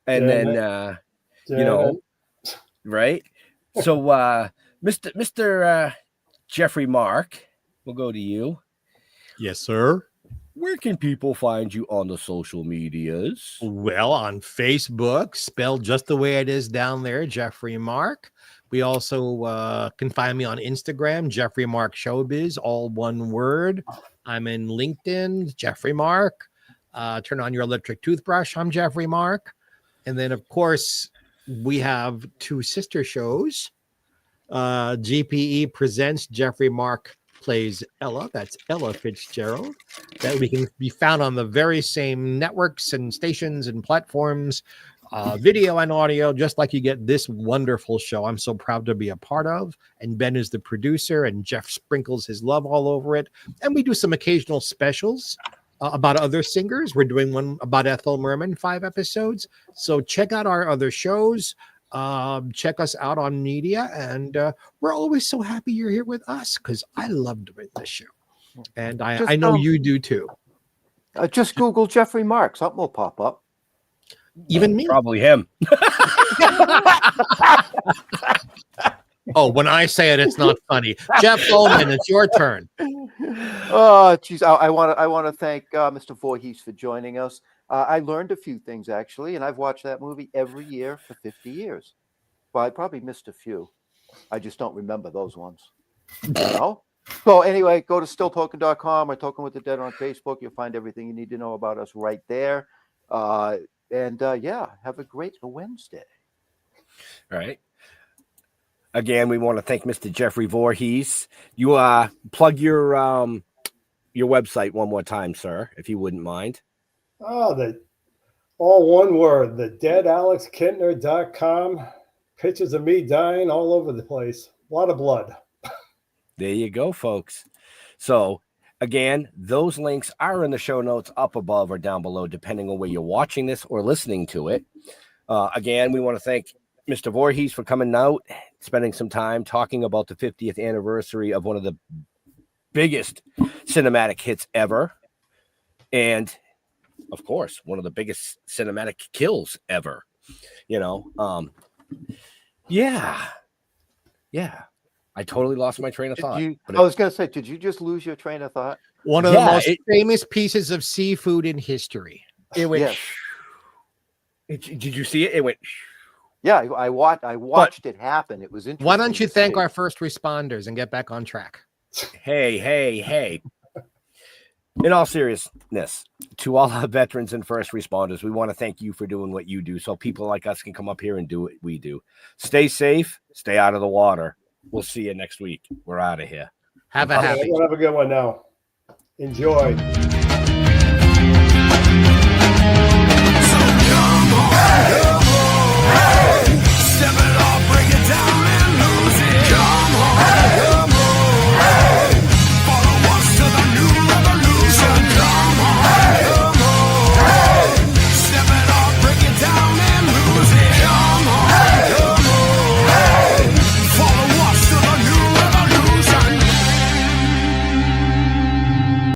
D: And then, right? So, Mr. Jeffrey Mark, we'll go to you.
E: Yes, sir.
D: Where can people find you on the social medias?
E: Well, on Facebook, spelled just the way it is down there, Jeffrey Mark. We also can find me on Instagram, Jeffrey Mark Showbiz, all one word. I'm in LinkedIn, Jeffrey Mark. Turn on your electric toothbrush, I'm Jeffrey Mark. And then, of course, we have 2 sister shows. GPE presents Jeffrey Mark Plays Ella. That's Ella Fitzgerald. That we can be found on the very same networks and stations and platforms, video and audio, just like you get this wonderful show I'm so proud to be a part of. And Ben is the producer, and Jeff sprinkles his love all over it. And we do some occasional specials about other singers. We're doing one about Ethel Merman, 5 episodes. So check out our other shows. Check us out on media, and we're always so happy you're here with us, because I love doing this show, and I know you do too.
F: Just Google Jeffrey Mark. Something will pop up.
E: Even me.
D: Probably him.
E: Oh, when I say it, it's not funny. Jeff Goldman, it's your turn.
F: Oh, geez. I want to thank Mr. Voorhees for joining us. I learned a few things, actually, and I've watched that movie every year for 50 years. Well, I probably missed a few. I just don't remember those ones. You know? So anyway, go to stilltoking.com or Toking with the Dead on Facebook. You'll find everything you need to know about us right there. Yeah, have a great Wednesday.
D: All right. Again, we want to thank Mr. Jeffrey Voorhees. You plug your website one more time, sir, if you wouldn't mind.
G: Oh, all one word, thedeadalexkintner.com. Pictures of me dying all over the place. A lot of blood.
D: There you go, folks. So again, those links are in the show notes up above or down below, depending on where you're watching this or listening to it. Again, we want to thank Mr. Voorhees for coming out, spending some time talking about the 50th anniversary of one of the biggest cinematic hits ever. And of course, one of the biggest cinematic kills ever, Yeah. I totally lost my train of thought.
F: I was going to say, did you just lose your train of thought?
E: One of the most famous pieces of seafood in history.
D: It went.
F: Yes.
D: Did you see it? It went.
F: Yeah, I watched it happen. It was interesting.
E: Why don't you
F: to
E: thank
F: see.
E: our first responders and get back on track?
D: Hey. In all seriousness, to all our veterans and first responders, we want to thank you for doing what you do so people like us can come up here and do what we do. Stay safe. Stay out of the water. We'll see you next week. We're out of here.
E: Have a happy.
G: Have a good one now. Enjoy.